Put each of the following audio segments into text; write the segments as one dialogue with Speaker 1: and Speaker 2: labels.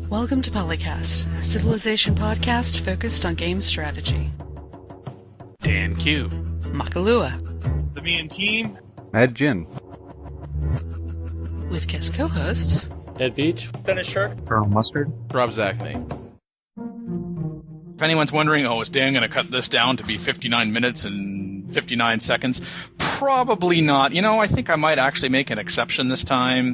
Speaker 1: Welcome to PolyCast, a civilization podcast focused on game strategy.
Speaker 2: Dan Q.
Speaker 1: Makalua.
Speaker 3: The Me and Team.
Speaker 4: Mad Jin.
Speaker 1: With guest co-hosts
Speaker 5: Ed Beach.
Speaker 3: Dennis Shark.
Speaker 4: Colonel Mustard.
Speaker 2: Rob Zachney. If anyone's wondering, is Dan going to cut this down to be 59 minutes and 59 seconds? Probably not. I think I might actually make an exception this time.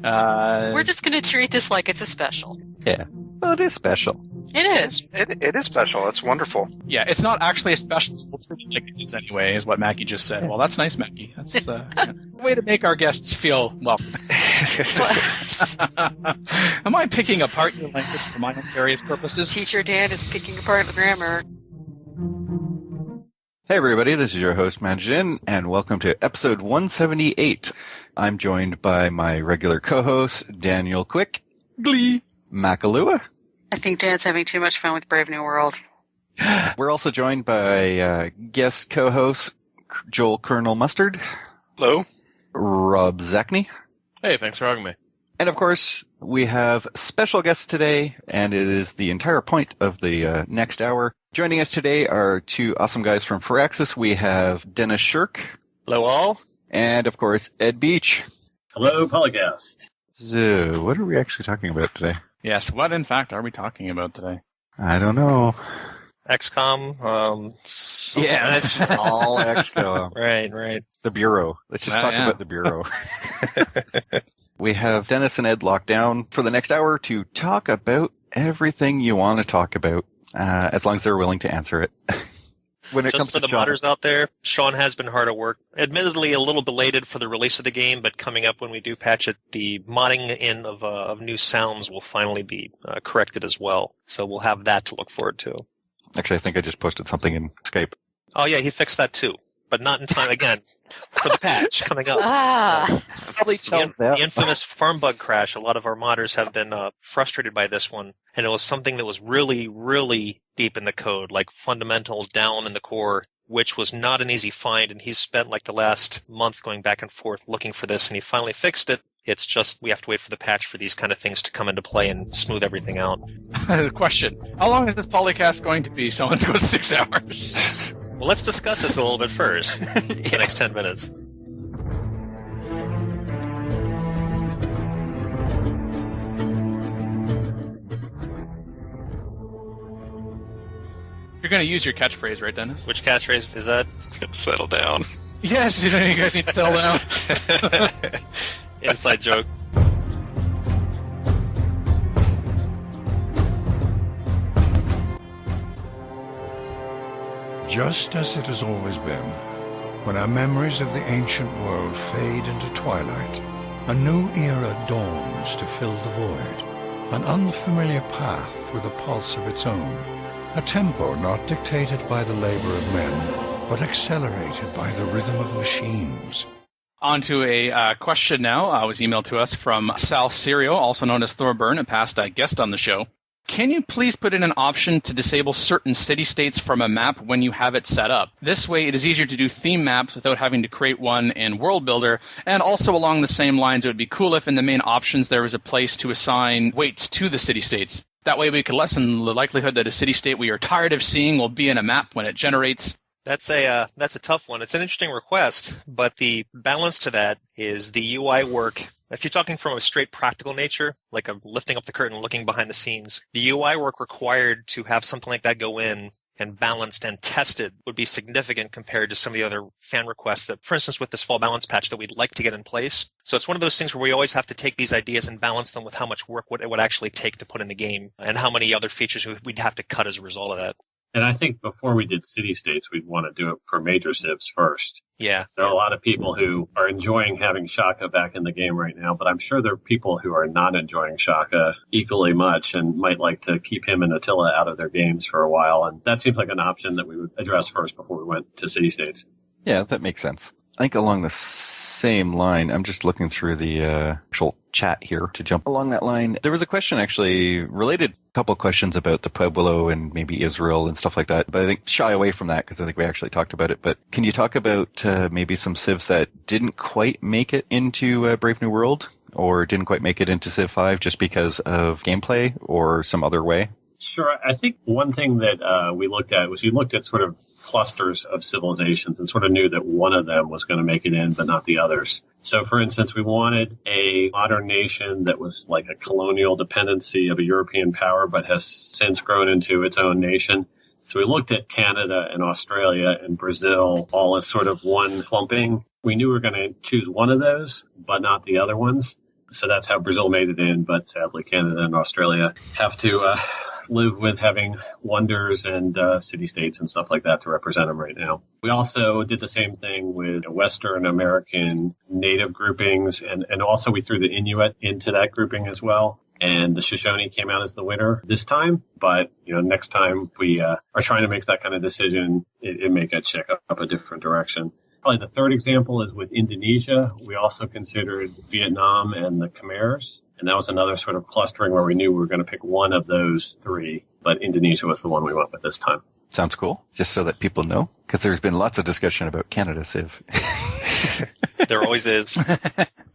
Speaker 6: We're just going to treat this like it's a special.
Speaker 4: Yeah. Well, it is special.
Speaker 6: It is.
Speaker 7: It is special. It's wonderful.
Speaker 2: Yeah, it's not actually a special. We'll treat it like it is anyway, is what Mackie just said. Well, that's nice, Mackie. That's a way to make our guests feel welcome. Am I picking apart your language for my various purposes?
Speaker 6: Teacher Dan is picking apart the grammar.
Speaker 4: Hey everybody, this is your host Mad Jin, and welcome to episode 178. I'm joined by my regular co-host, Daniel Quick. Glee. Makalua.
Speaker 6: I think Dan's having too much fun with Brave New World.
Speaker 4: We're also joined by guest co-host, Joel Colonel Mustard.
Speaker 7: Hello.
Speaker 4: Rob Zachney.
Speaker 7: Hey, thanks for having me.
Speaker 4: And of course, we have special guests today, and it is the entire point of the next hour. Joining us today are two awesome guys from Firaxis. We have Dennis Shirk.
Speaker 7: Hello, all.
Speaker 4: And of course, Ed Beach.
Speaker 5: Hello, PolyCast.
Speaker 4: So, what are we actually talking about today?
Speaker 2: Yes, what in fact are we talking about today?
Speaker 4: I don't know.
Speaker 7: XCOM.
Speaker 4: Yeah, that's all XCOM.
Speaker 7: Right.
Speaker 4: The Bureau. Let's just talk about the Bureau. We have Dennis and Ed locked down for the next hour to talk about everything you want to talk about, as long as they're willing to answer it. When it
Speaker 7: Just
Speaker 4: comes
Speaker 7: for
Speaker 4: to
Speaker 7: the
Speaker 4: Sean,
Speaker 7: modders out there, Sean has been hard at work. Admittedly, a little belated for the release of the game, but coming up when we do patch it, the modding in of new sounds will finally be corrected as well. So we'll have that to look forward to.
Speaker 4: Actually, I think I just posted something in Skype.
Speaker 7: Oh yeah, he fixed that too, but not in time again for the patch coming up.
Speaker 4: Probably
Speaker 7: The infamous farm bug crash. A lot of our modders have been frustrated by this one, and it was something that was really, really deep in the code, like fundamental down in the core, which was not an easy find, and he's spent like the last month going back and forth looking for this, and he finally fixed it. It's just we have to wait for the patch for these kind of things to come into play and smooth everything out.
Speaker 2: Question. How long is this PolyCast going to be? Someone goes 6 hours.
Speaker 7: Well, let's discuss this a little bit first. The next 10 minutes.
Speaker 2: You're going to use your catchphrase, right, Dennis?
Speaker 7: Which catchphrase is that? Settle down.
Speaker 2: Yes, you guys need to settle down.
Speaker 7: Inside joke.
Speaker 8: Just as it has always been, when our memories of the ancient world fade into twilight, a new era dawns to fill the void, an unfamiliar path with a pulse of its own, a tempo not dictated by the labor of men, but accelerated by the rhythm of machines.
Speaker 2: On to a question now. Was emailed to us from Sal Serio, also known as Thorburn, a past guest on the show. Can you please put in an option to disable certain city-states from a map when you have it set up? This way, it is easier to do theme maps without having to create one in World Builder. And also along the same lines, it would be cool if in the main options there was a place to assign weights to the city-states. That way we could lessen the likelihood that a city-state we are tired of seeing will be in a map when it generates.
Speaker 7: That's a tough one. It's an interesting request, but the balance to that is the UI work. If you're talking from a straight practical nature, like a lifting up the curtain, looking behind the scenes, the UI work required to have something like that go in and balanced and tested would be significant compared to some of the other fan requests that, for instance, with this fall balance patch that we'd like to get in place. So it's one of those things where we always have to take these ideas and balance them with how much work it would actually take to put in the game and how many other features we'd have to cut as a result of that.
Speaker 5: And I think before we did city-states, we'd want to do it for major civs first.
Speaker 7: Yeah.
Speaker 5: There are a lot of people who are enjoying having Shaka back in the game right now, but I'm sure there are people who are not enjoying Shaka equally much and might like to keep him and Attila out of their games for a while. And that seems like an option that we would address first before we went to city-states.
Speaker 4: Yeah, that makes sense. I think along the same line, I'm just looking through the actual chat here to jump along that line. There was a question actually related, a couple of questions about the Pueblo and maybe Israel and stuff like that. But I think shy away from that because I think we actually talked about it. But can you talk about maybe some civs that didn't quite make it into Brave New World? or didn't quite make it into Civ 5 just because of gameplay or some other way?
Speaker 5: Sure. I think one thing that we looked at was you looked at sort of clusters of civilizations and sort of knew that one of them was going to make it in, but not the others. So, for instance, we wanted a modern nation that was like a colonial dependency of a European power, but has since grown into its own nation. So we looked at Canada and Australia and Brazil all as sort of one clumping. We knew we were going to choose one of those, but not the other ones. So that's how Brazil made it in, but sadly Canada and Australia have to live with having wonders and city-states and stuff like that to represent them right now. We also did the same thing with Western American native groupings, and also we threw the Inuit into that grouping as well. And the Shoshone came out as the winner this time, but next time we are trying to make that kind of decision, it may get checked up a different direction. Probably the third example is with Indonesia. We also considered Vietnam and the Khmers. And that was another sort of clustering where we knew we were going to pick one of those three, but Indonesia was the one we went with this time.
Speaker 4: Sounds cool. Just so that people know, because there's been lots of discussion about Canada Civ.
Speaker 7: There always is.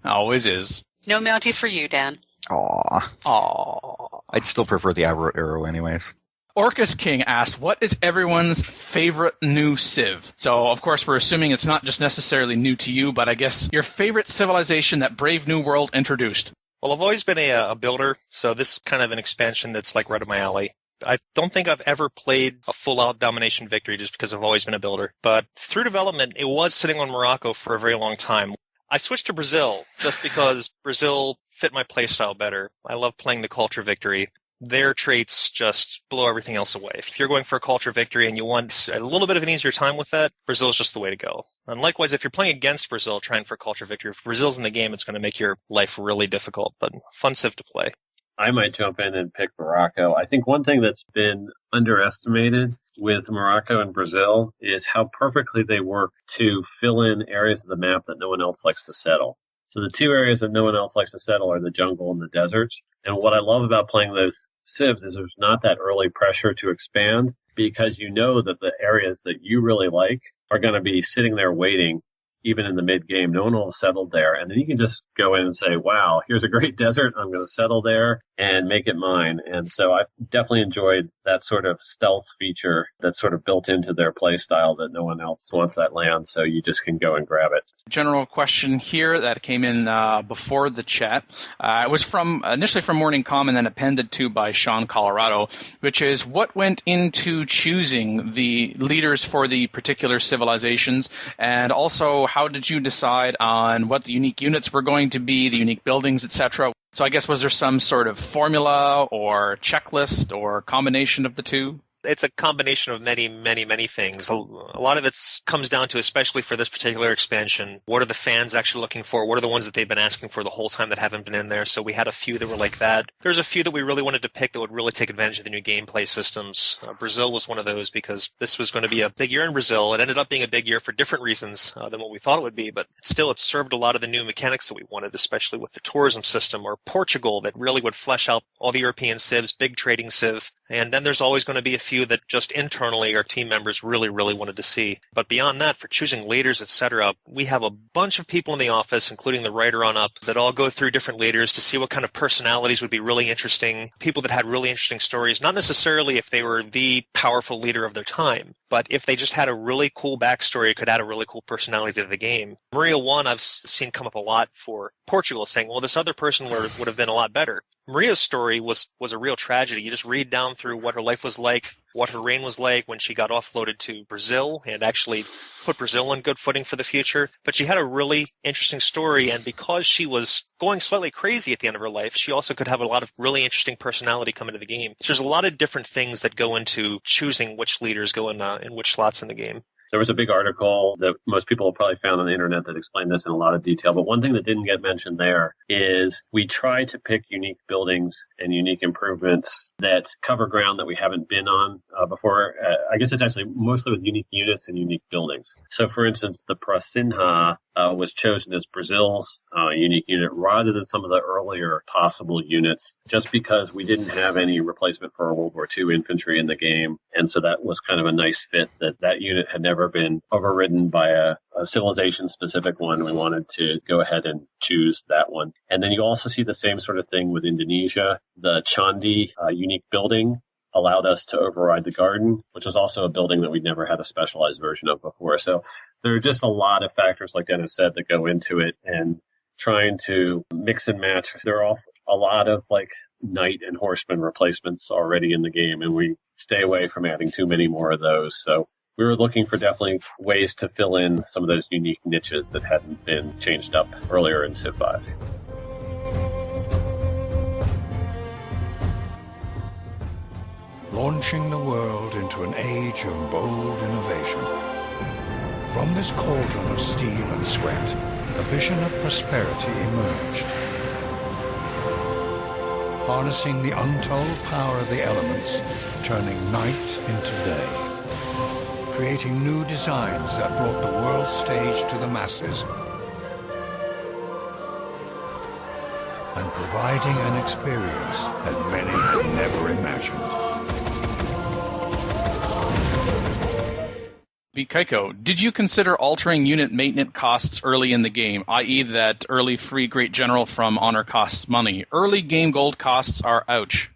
Speaker 2: Always is.
Speaker 6: No Mounties for you, Dan.
Speaker 2: Aww.
Speaker 4: I'd still prefer the arrow anyways.
Speaker 2: Orcus King asked, what is everyone's favorite new Civ? So, of course, we're assuming it's not just necessarily new to you, but I guess your favorite civilization that Brave New World introduced.
Speaker 7: Well, I've always been a builder, so this is kind of an expansion that's like right up my alley. I don't think I've ever played a full-out domination victory just because I've always been a builder. But through development, it was sitting on Morocco for a very long time. I switched to Brazil just because Brazil fit my playstyle better. I love playing the culture victory. Their traits just blow everything else away. If you're going for a culture victory and you want a little bit of an easier time with that, Brazil is just the way to go. And likewise, if you're playing against Brazil trying for a culture victory, if Brazil's in the game, it's going to make your life really difficult, but fun Civ to play.
Speaker 5: I might jump in and pick Morocco. I think one thing that's been underestimated with Morocco and Brazil is how perfectly they work to fill in areas of the map that no one else likes to settle. So the two areas that no one else likes to settle are the jungle and the deserts. And what I love about playing those civs is there's not that early pressure to expand because you know that the areas that you really like are going to be sitting there waiting even in the mid-game. No one will have settled there. And then you can just go in and say, wow, here's a great desert. I'm going to settle there and make it mine. And so I've definitely enjoyed that sort of stealth feature that's sort of built into their play style that no one else wants that land. So you just can go and grab it.
Speaker 2: General question here that came in before the chat. It was initially from Morning Com and then appended to by Sean Colorado, which is what went into choosing the leaders for the particular civilizations, and also how did you decide on what the unique units were going to be, the unique buildings, etc.? So I guess was there some sort of formula or checklist or combination of the two?
Speaker 7: It's a combination of many, many, many things. A lot of it comes down to, especially for this particular expansion, what are the fans actually looking for? What are the ones that they've been asking for the whole time that haven't been in there? So we had a few that were like that. There's a few that we really wanted to pick that would really take advantage of the new gameplay systems. Brazil was one of those because this was going to be a big year in Brazil. It ended up being a big year for different reasons than what we thought it would be, but still it served a lot of the new mechanics that we wanted, especially with the tourism system, or Portugal that really would flesh out all the European civs, big trading civ. And then there's always going to be a few that just internally our team members really, really wanted to see. But beyond that, for choosing leaders, etc., we have a bunch of people in the office, including the writer on up, that all go through different leaders to see what kind of personalities would be really interesting, people that had really interesting stories, not necessarily if they were the powerful leader of their time, but if they just had a really cool backstory, it could add a really cool personality to the game. Maria 1 I've seen come up a lot for Portugal, saying, well, this other person would have been a lot better. Maria's story was a real tragedy. You just read down through what her life was like, what her reign was like when she got offloaded to Brazil and actually put Brazil on good footing for the future. But she had a really interesting story, and because she was going slightly crazy at the end of her life, she also could have a lot of really interesting personality come into the game. So there's a lot of different things that go into choosing which leaders go in which slots in the game.
Speaker 5: There was a big article that most people have probably found on the internet that explained this in a lot of detail. But one thing that didn't get mentioned there is we try to pick unique buildings and unique improvements that cover ground that we haven't been on before. I guess it's actually mostly with unique units and unique buildings. So, for instance, the Prasinha was chosen as Brazil's unique unit rather than some of the earlier possible units, just because we didn't have any replacement for our World War II infantry in the game. And so that was kind of a nice fit that unit had never been overridden by a civilization-specific one. We wanted to go ahead and choose that one. And then you also see the same sort of thing with Indonesia. The Candi unique building allowed us to override the garden, which was also a building that we'd never had a specialized version of before. So there are just a lot of factors, like Dennis said, that go into it, and trying to mix and match. There are a lot of like knight and horseman replacements already in the game, and we stay away from adding too many more of those. So we were looking for definitely ways to fill in some of those unique niches that hadn't been changed up earlier in Civ 5.
Speaker 8: Launching the world into an age of bold innovation. From this cauldron of steel and sweat, a vision of prosperity emerged. Harnessing the untold power of the elements, turning night into day. Creating new designs that brought the world stage to the masses. And providing an experience that many had never imagined.
Speaker 2: Kaiko, did you consider altering unit maintenance costs early in the game, i.e. that early free Great General from Honor costs money? Early game gold costs are ouch.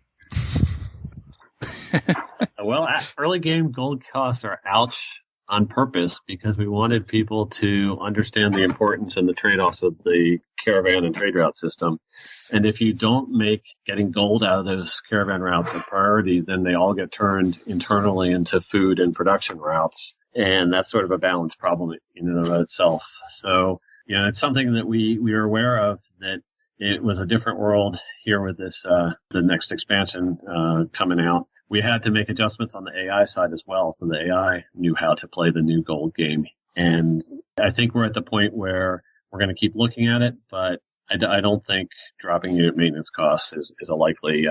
Speaker 5: Well, early game gold costs are ouch on purpose because we wanted people to understand the importance and the trade-offs of the caravan and trade route system. And if you don't make getting gold out of those caravan routes a priority, then they all get turned internally into food and production routes. And that's sort of a balance problem in and of itself. So, it's something that we are aware of, that it was a different world here with this, the next expansion, coming out. We had to make adjustments on the AI side as well. So the AI knew how to play the new gold game. And I think we're at the point where we're going to keep looking at it, but I don't think dropping unit maintenance costs is a likely,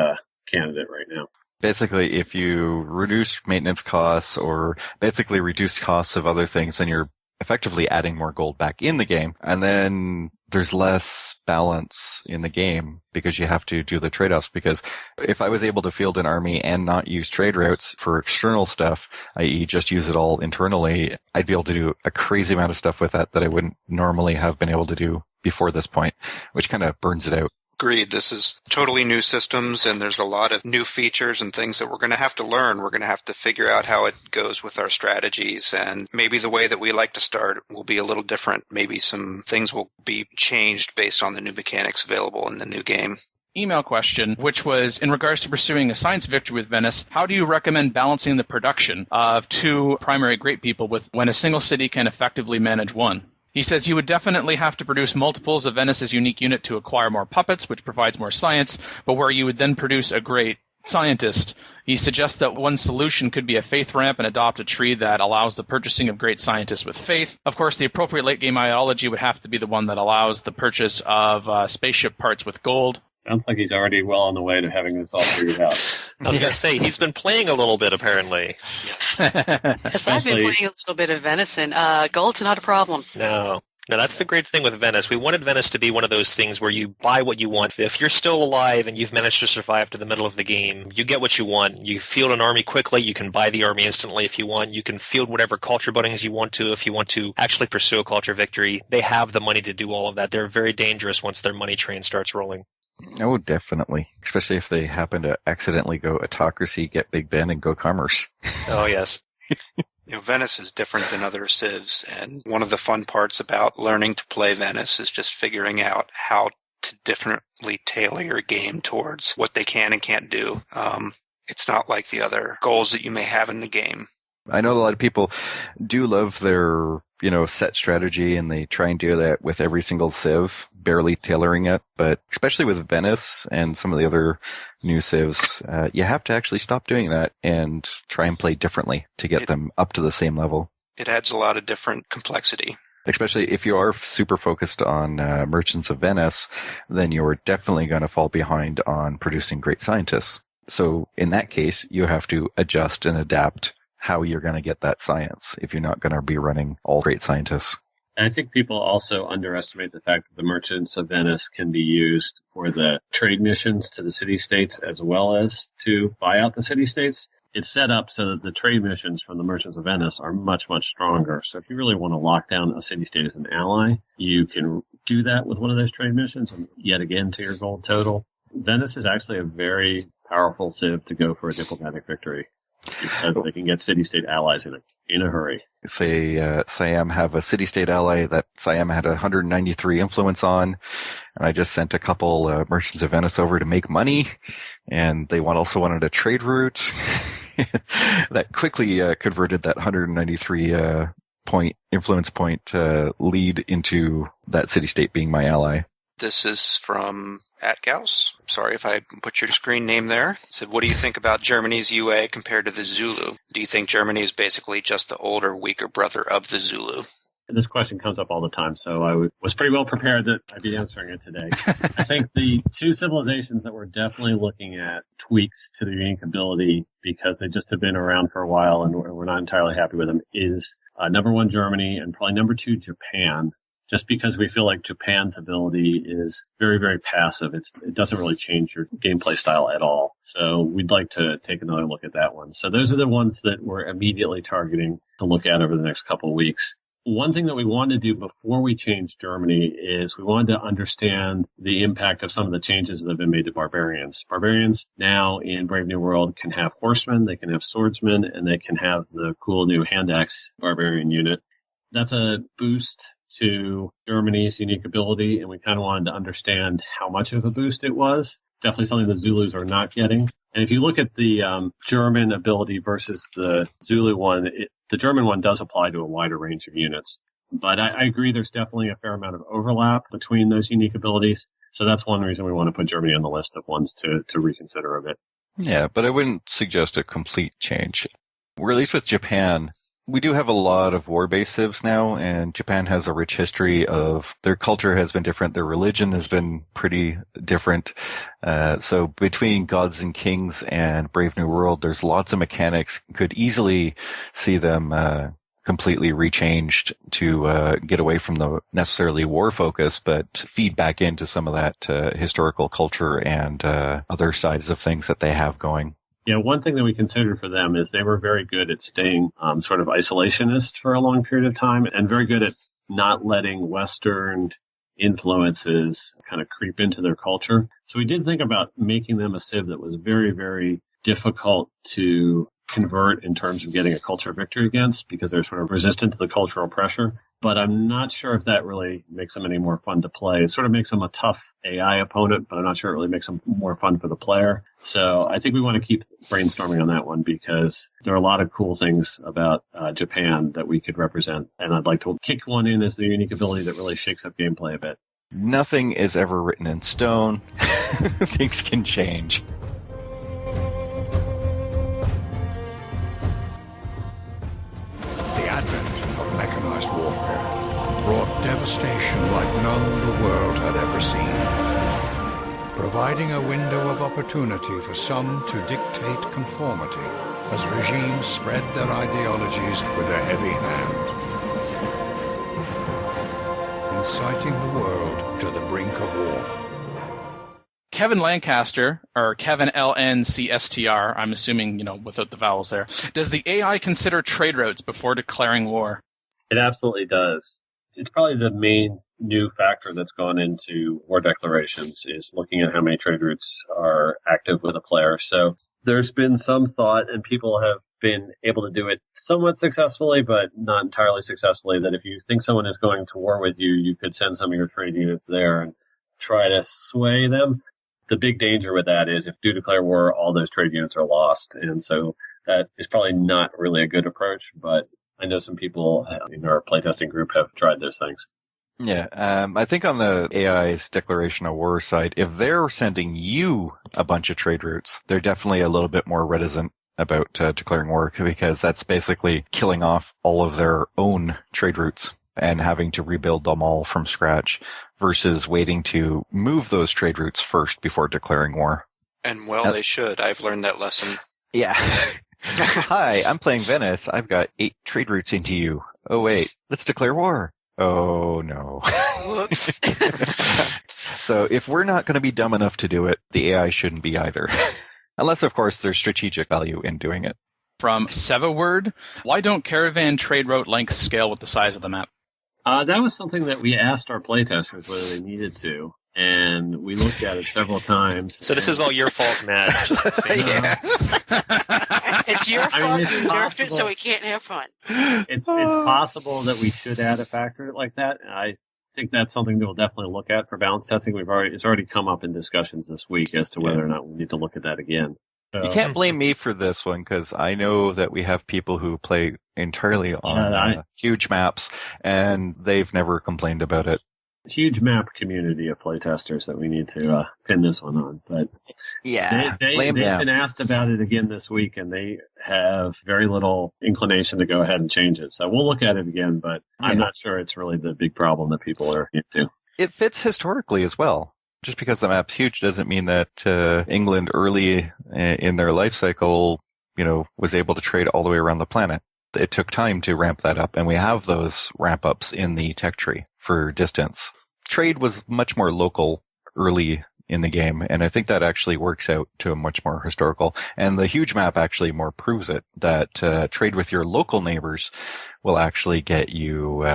Speaker 5: candidate right now.
Speaker 4: Basically, if you reduce maintenance costs or basically reduce costs of other things, then you're effectively adding more gold back in the game. And then there's less balance in the game because you have to do the trade-offs. Because if I was able to field an army and not use trade routes for external stuff, i.e. just use it all internally, I'd be able to do a crazy amount of stuff with that I wouldn't normally have been able to do before this point, which kind of burns it out.
Speaker 3: Agreed. This is totally new systems, and there's a lot of new features and things that we're going to have to learn. We're going to have to figure out how it goes with our strategies, and maybe the way that we like to start will be a little different. Maybe some things will be changed based on the new mechanics available in the new game.
Speaker 2: Email question, which was, in regards to pursuing a science victory with Venice, how do you recommend balancing the production of two primary great people when a single city can effectively manage one? He says you would definitely have to produce multiples of Venice's unique unit to acquire more puppets, which provides more science, but where you would then produce a great scientist. He suggests that one solution could be a faith ramp and adopt a tree that allows the purchasing of great scientists with faith. Of course, the appropriate late-game ideology would have to be the one that allows the purchase of spaceship parts with gold.
Speaker 5: Sounds like he's already well on the way to having this all figured out.
Speaker 7: I was going to say, he's been playing a little bit, apparently.
Speaker 6: Yes, I've been playing a little bit of venison. Gold's not a problem.
Speaker 7: No, that's the great thing with Venice. We wanted Venice to be one of those things where you buy what you want. If you're still alive and you've managed to survive to the middle of the game, you get what you want. You field an army quickly. You can buy the army instantly if you want. You can field whatever culture buddings you want to if you want to actually pursue a culture victory. They have the money to do all of that. They're very dangerous once their money train starts rolling.
Speaker 4: Oh, definitely. Especially if they happen to accidentally go autocracy, get Big Ben, and go commerce.
Speaker 7: Oh, yes.
Speaker 3: Venice is different than other civs, and one of the fun parts about learning to play Venice is just figuring out how to differently tailor your game towards what they can and can't do. It's not like the other goals that you may have in the game.
Speaker 4: I know a lot of people do love their, set strategy, and they try and do that with every single civ, barely tailoring it. But especially with Venice and some of the other new civs, you have to actually stop doing that and try and play differently to get them up to the same level.
Speaker 3: It adds a lot of different complexity.
Speaker 4: Especially if you are super focused on Merchants of Venice, then you're definitely going to fall behind on producing great scientists. So in that case, you have to adjust and adapt how you're going to get that science if you're not going to be running all great scientists.
Speaker 5: And I think people also underestimate the fact that the merchants of Venice can be used for the trade missions to the city-states as well as to buy out the city-states. It's set up so that the trade missions from the merchants of Venice are much, much stronger. So if you really want to lock down a city-state as an ally, you can do that with one of those trade missions and yet again to your gold total. Venice is actually a very powerful civ to go for a diplomatic victory because they can get city-state allies in a hurry.
Speaker 4: Say Siam have a city-state ally that Siam had 193 influence on, and I just sent a couple merchants of Venice over to make money, and they also wanted a trade route. That quickly converted that 193 influence point lead into that city-state being my ally.
Speaker 3: This is from @Gauss. Sorry if I put your screen name there. It said, what do you think about Germany's UA compared to the Zulu? Do you think Germany is basically just the older, weaker brother of the Zulu?
Speaker 5: This question comes up all the time, so I was pretty well prepared that I'd be answering it today. I think the two civilizations that we're definitely looking at tweaks to their unique ability because they just have been around for a while and we're not entirely happy with them is number one, Germany, and probably number two, Japan. Just because we feel like Japan's ability is very, very passive. It doesn't really change your gameplay style at all. So we'd like to take another look at that one. So those are the ones that we're immediately targeting to look at over the next couple of weeks. One thing that we wanted to do before we changed Germany is we wanted to understand the impact of some of the changes that have been made to barbarians. Barbarians now in Brave New World can have horsemen, they can have swordsmen, and they can have the cool new hand axe barbarian unit. That's a boost to Germany's unique ability, and we kind of wanted to understand how much of a boost it was. It's definitely something the Zulus are not getting. And if you look at the German ability versus the Zulu one, the German one does apply to a wider range of units. But I agree there's definitely a fair amount of overlap between those unique abilities. So that's one reason we want to put Germany on the list of ones to reconsider a bit.
Speaker 4: Yeah, but I wouldn't suggest a complete change. Or at least with Japan, we do have a lot of war-based civs now, and Japan has a rich history of their culture has been different, their religion has been pretty different. So between Gods and Kings and Brave New World, there's lots of mechanics. Could easily see them completely rechanged to get away from the necessarily war focus, but feed back into some of that historical culture and other sides of things that they have going.
Speaker 5: Yeah, one thing that we considered for them is they were very good at staying sort of isolationist for a long period of time and very good at not letting Western influences kind of creep into their culture. So we did think about making them a civ that was very, very difficult to convert in terms of getting a culture victory against because they're sort of resistant to the cultural pressure. But I'm not sure if that really makes them any more fun to play. It sort of makes them a tough AI opponent, but I'm not sure it really makes them more fun for the player. So I think we want to keep brainstorming on that one because there are a lot of cool things about Japan that we could represent. And I'd like to kick one in as the unique ability that really shakes up gameplay a bit.
Speaker 4: Nothing is ever written in stone. Things can change.
Speaker 8: The advent of mechanized warfare brought devastation like none the world had ever seen, providing a window of opportunity for some to dictate conformity as regimes spread their ideologies with a heavy hand, inciting the world to the brink of war.
Speaker 2: Kevin Lancaster, or Kevin LNCSTR, I'm assuming, without the vowels there. Does the AI consider trade routes before declaring war?
Speaker 5: It absolutely does. It's probably the main new factor that's gone into war declarations is looking at how many trade routes are active with a player. So there's been some thought, and people have been able to do it somewhat successfully, but not entirely successfully, that if you think someone is going to war with you, you could send some of your trade units there and try to sway them. The big danger with that is if you do declare war, all those trade units are lost. And so that is probably not really a good approach, but I know some people in our playtesting group have tried those things.
Speaker 4: Yeah, I think on the AI's declaration of war side, if they're sending you a bunch of trade routes, they're definitely a little bit more reticent about declaring war because that's basically killing off all of their own trade routes and having to rebuild them all from scratch versus waiting to move those trade routes first before declaring war.
Speaker 3: And they should. I've learned that lesson.
Speaker 4: Yeah. Hi, I'm playing Venice. I've got 8 trade routes into you. Oh, wait, let's declare war. Oh, no.
Speaker 6: Whoops.
Speaker 4: So if we're not going to be dumb enough to do it, the AI shouldn't be either. Unless, of course, there's strategic value in doing it.
Speaker 2: From Sevaword, why don't caravan trade route lengths scale with the size of the map?
Speaker 5: That was something that we asked our playtesters whether they needed to, and we looked at it several times.
Speaker 7: So this is all your fault, Matt.
Speaker 6: It's your fault. You jerked it, so we can't have fun.
Speaker 5: It's possible that we should add a factor like that. I think that's something that we'll definitely look at for balance testing. It's already come up in discussions this week as to whether or not we need to look at that again. So,
Speaker 4: you can't blame me for this one because I know that we have people who play entirely on huge maps, and they've never complained about it.
Speaker 5: Huge map community of playtesters that we need to pin this one on. But
Speaker 4: yeah,
Speaker 5: they've been asked about it again this week, and they have very little inclination to go ahead and change it. So we'll look at it again, but I'm not sure it's really the big problem that people are into.
Speaker 4: It fits historically as well. Just because the map's huge doesn't mean that England early in their life cycle, was able to trade all the way around the planet. It took time to ramp that up, and we have those ramp ups in the tech tree for distance. Trade was much more local early in the game, and I think that actually works out to a much more historical. And the huge map actually more proves it, that trade with your local neighbors will actually get you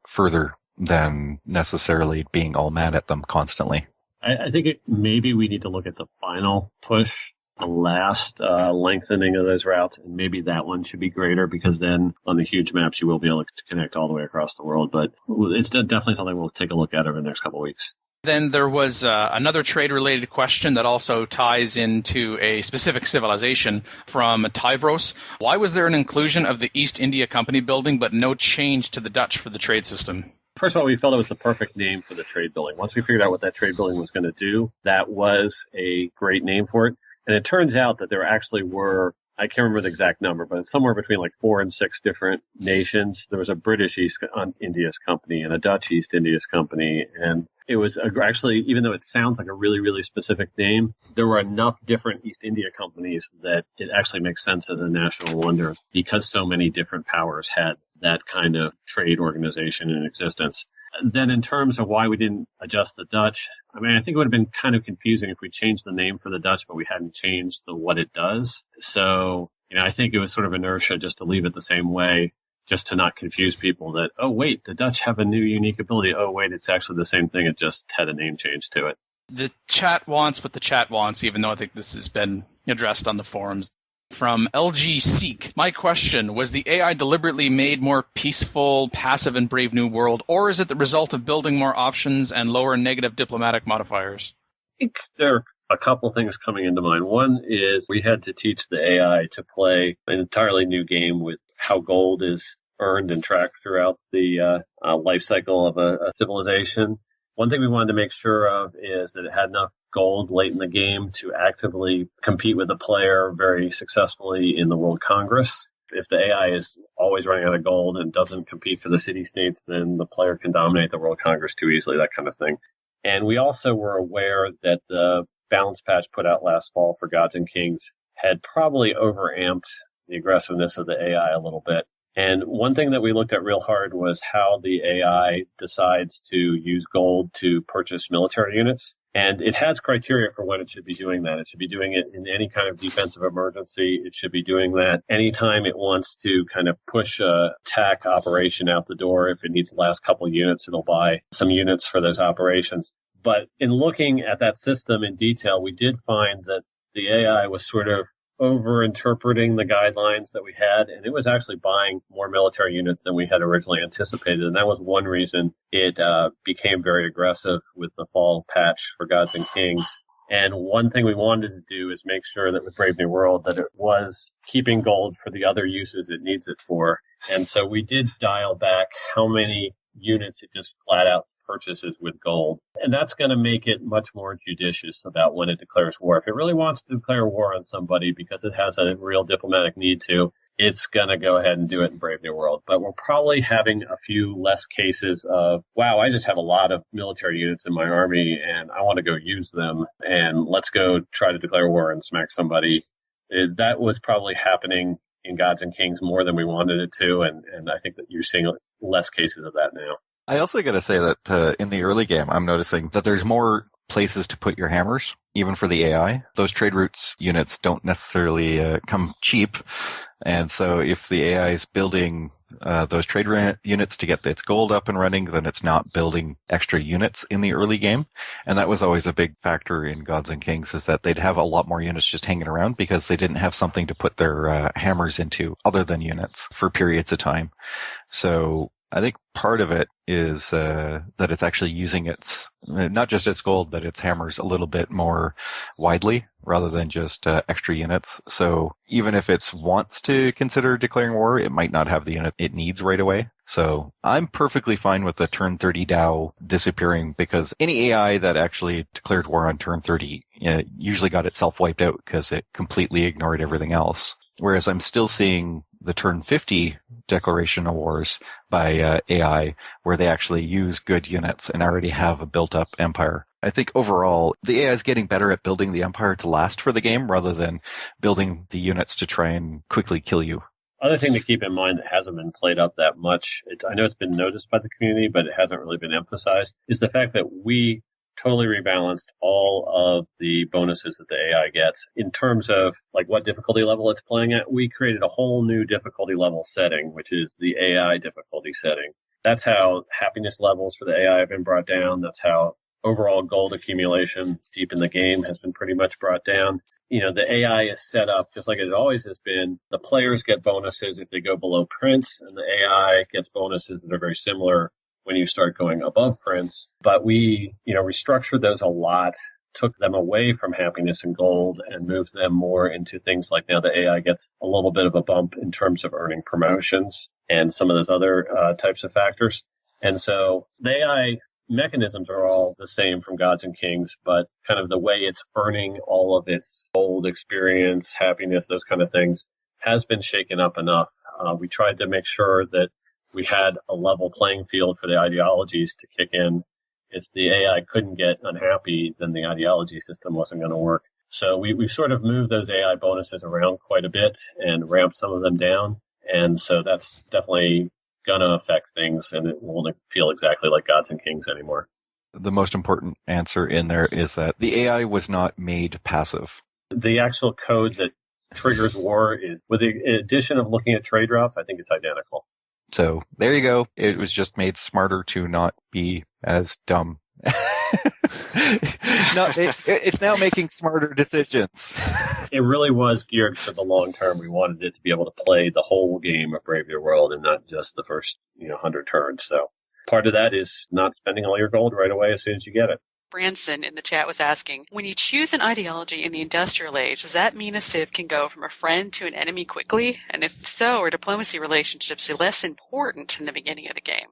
Speaker 4: further than necessarily being all mad at them constantly.
Speaker 5: I think maybe we need to look at the final push, the last lengthening of those routes, and maybe that one should be greater because then on the huge maps you will be able to connect all the way across the world. But it's definitely something we'll take a look at over the next couple of weeks.
Speaker 2: Then there was another trade-related question that also ties into a specific civilization from Tyvros. Why was there an inclusion of the East India Company building but no change to the Dutch for the trade system?
Speaker 5: First of all, we felt it was the perfect name for the trade building. Once we figured out what that trade building was going to do, that was a great name for it. And it turns out that there actually were, I can't remember the exact number, but it's somewhere between like 4 and 6 different nations. There was a British East India's Company and a Dutch East India's Company. And it was actually, even though it sounds like a really, really specific name, there were enough different East India companies that it actually makes sense as a national wonder because so many different powers had that kind of trade organization in existence. Then in terms of why we didn't adjust the Dutch, I think it would have been kind of confusing if we changed the name for the Dutch, but we hadn't changed what it does. So, I think it was sort of inertia just to leave it the same way, just to not confuse people that, oh, wait, the Dutch have a new unique ability. Oh, wait, it's actually the same thing. It just had a name change to it.
Speaker 2: The chat wants what the chat wants, even though I think this has been addressed on the forums. From LG Seek, my question, was the AI deliberately made more peaceful, passive, and brave new world, or is it the result of building more options and lower negative diplomatic modifiers?
Speaker 5: I think there are a couple things coming into mind. One is we had to teach the AI to play an entirely new game with how gold is earned and tracked throughout the life cycle of a civilization. One thing we wanted to make sure of is that it had enough gold late in the game to actively compete with the player very successfully in the World Congress. If the AI is always running out of gold and doesn't compete for the city-states, then the player can dominate the World Congress too easily, that kind of thing. And we also were aware that the balance patch put out last fall for Gods and Kings had probably overamped the aggressiveness of the AI a little bit. And one thing that we looked at real hard was how the AI decides to use gold to purchase military units. And it has criteria for when it should be doing that. It should be doing it in any kind of defensive emergency. It should be doing that anytime it wants to kind of push a attack operation out the door. If it needs the last couple of units, it'll buy some units for those operations. But in looking at that system in detail, we did find that the AI was sort of over-interpreting the guidelines that we had, and it was actually buying more military units than we had originally anticipated. And that was one reason it became very aggressive with the fall patch for Gods and Kings. And one thing we wanted to do is make sure that with Brave New World that it was keeping gold for the other uses it needs it for. And so we did dial back how many units it just flat out purchases with gold. And that's going to make it much more judicious about when it declares war. If it really wants to declare war on somebody because it has a real diplomatic need to, it's going to go ahead and do it in Brave New World. But we're probably having a few less cases of, wow, I just have a lot of military units in my army and I want to go use them and let's go try to declare war and smack somebody. That was probably happening in Gods and Kings more than we wanted it to. And I think that you're seeing less cases of that now.
Speaker 4: I also got to say that in the early game, I'm noticing that there's more places to put your hammers, even for the AI. Those trade routes units don't necessarily come cheap. And so if the AI is building those trade units to get its gold up and running, then it's not building extra units in the early game. And that was always a big factor in Gods and Kings, is that they'd have a lot more units just hanging around because they didn't have something to put their hammers into other than units for periods of time. So I think part of it is that it's actually using its, not just its gold, but its hammers a little bit more widely rather than just extra units. So even if it wants to consider declaring war, it might not have the unit it needs right away. So I'm perfectly fine with the turn 30 Dow disappearing, because any AI that actually declared war on turn 30 usually got itself wiped out because it completely ignored everything else. Whereas I'm still seeing the turn 50 declaration of wars by AI, where they actually use good units and already have a built-up empire. I think overall, the AI is getting better at building the empire to last for the game rather than building the units to try and quickly kill you.
Speaker 5: Other thing to keep in mind that hasn't been played up that much, I know it's been noticed by the community, but it hasn't really been emphasized, is the fact that we totally rebalanced all of the bonuses that the AI gets in terms of like what difficulty level it's playing at. We created a whole new difficulty level setting, which is the AI difficulty setting. That's how happiness levels for the AI have been brought down. That's how overall gold accumulation deep in the game has been pretty much brought down. You know, the AI is set up just like it always has been. The players get bonuses if they go below Prince, and the AI gets bonuses that are very similar when you start going above Prince. But we, restructured those a lot, took them away from happiness and gold and moved them more into things like now the AI gets a little bit of a bump in terms of earning promotions and some of those other types of factors. And so the AI mechanisms are all the same from Gods and Kings, but kind of the way it's earning all of its gold experience, happiness, those kind of things has been shaken up enough. We tried to make sure that we had a level playing field for the ideologies to kick in. If the AI couldn't get unhappy, then the ideology system wasn't going to work. So we've sort of moved those AI bonuses around quite a bit and ramped some of them down. And so that's definitely going to affect things, and it won't feel exactly like Gods and Kings anymore.
Speaker 4: The most important answer in there is that the AI was not made passive.
Speaker 5: The actual code that triggers war is, with the addition of looking at trade routes, I think it's identical.
Speaker 4: So there you go. It was just made smarter to not be as dumb. It's now making smarter decisions.
Speaker 5: It really was geared for the long term. We wanted it to be able to play the whole game of Brave Your World and not just the first 100 turns. So part of that is not spending all your gold right away as soon as you get it.
Speaker 6: Branson in the chat was asking, when you choose an ideology in the Industrial Age, does that mean a civ can go from a friend to an enemy quickly? And if so, are diplomacy relationships less important in the beginning of the game?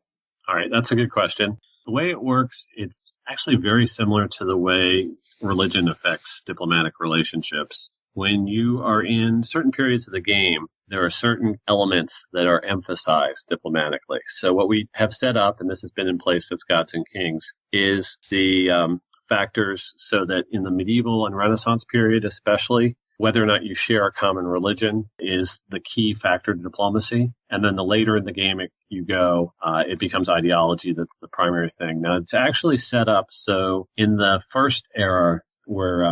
Speaker 5: All right, that's a good question. The way it works, it's actually very similar to the way religion affects diplomatic relationships. When you are in certain periods of the game, there are certain elements that are emphasized diplomatically. So what we have set up, and this has been in place since Gods and Kings, is the factors so that in the medieval and Renaissance period especially, whether or not you share a common religion is the key factor to diplomacy. And then the later in the game you go, it becomes ideology that's the primary thing. Now, it's actually set up so in the first era where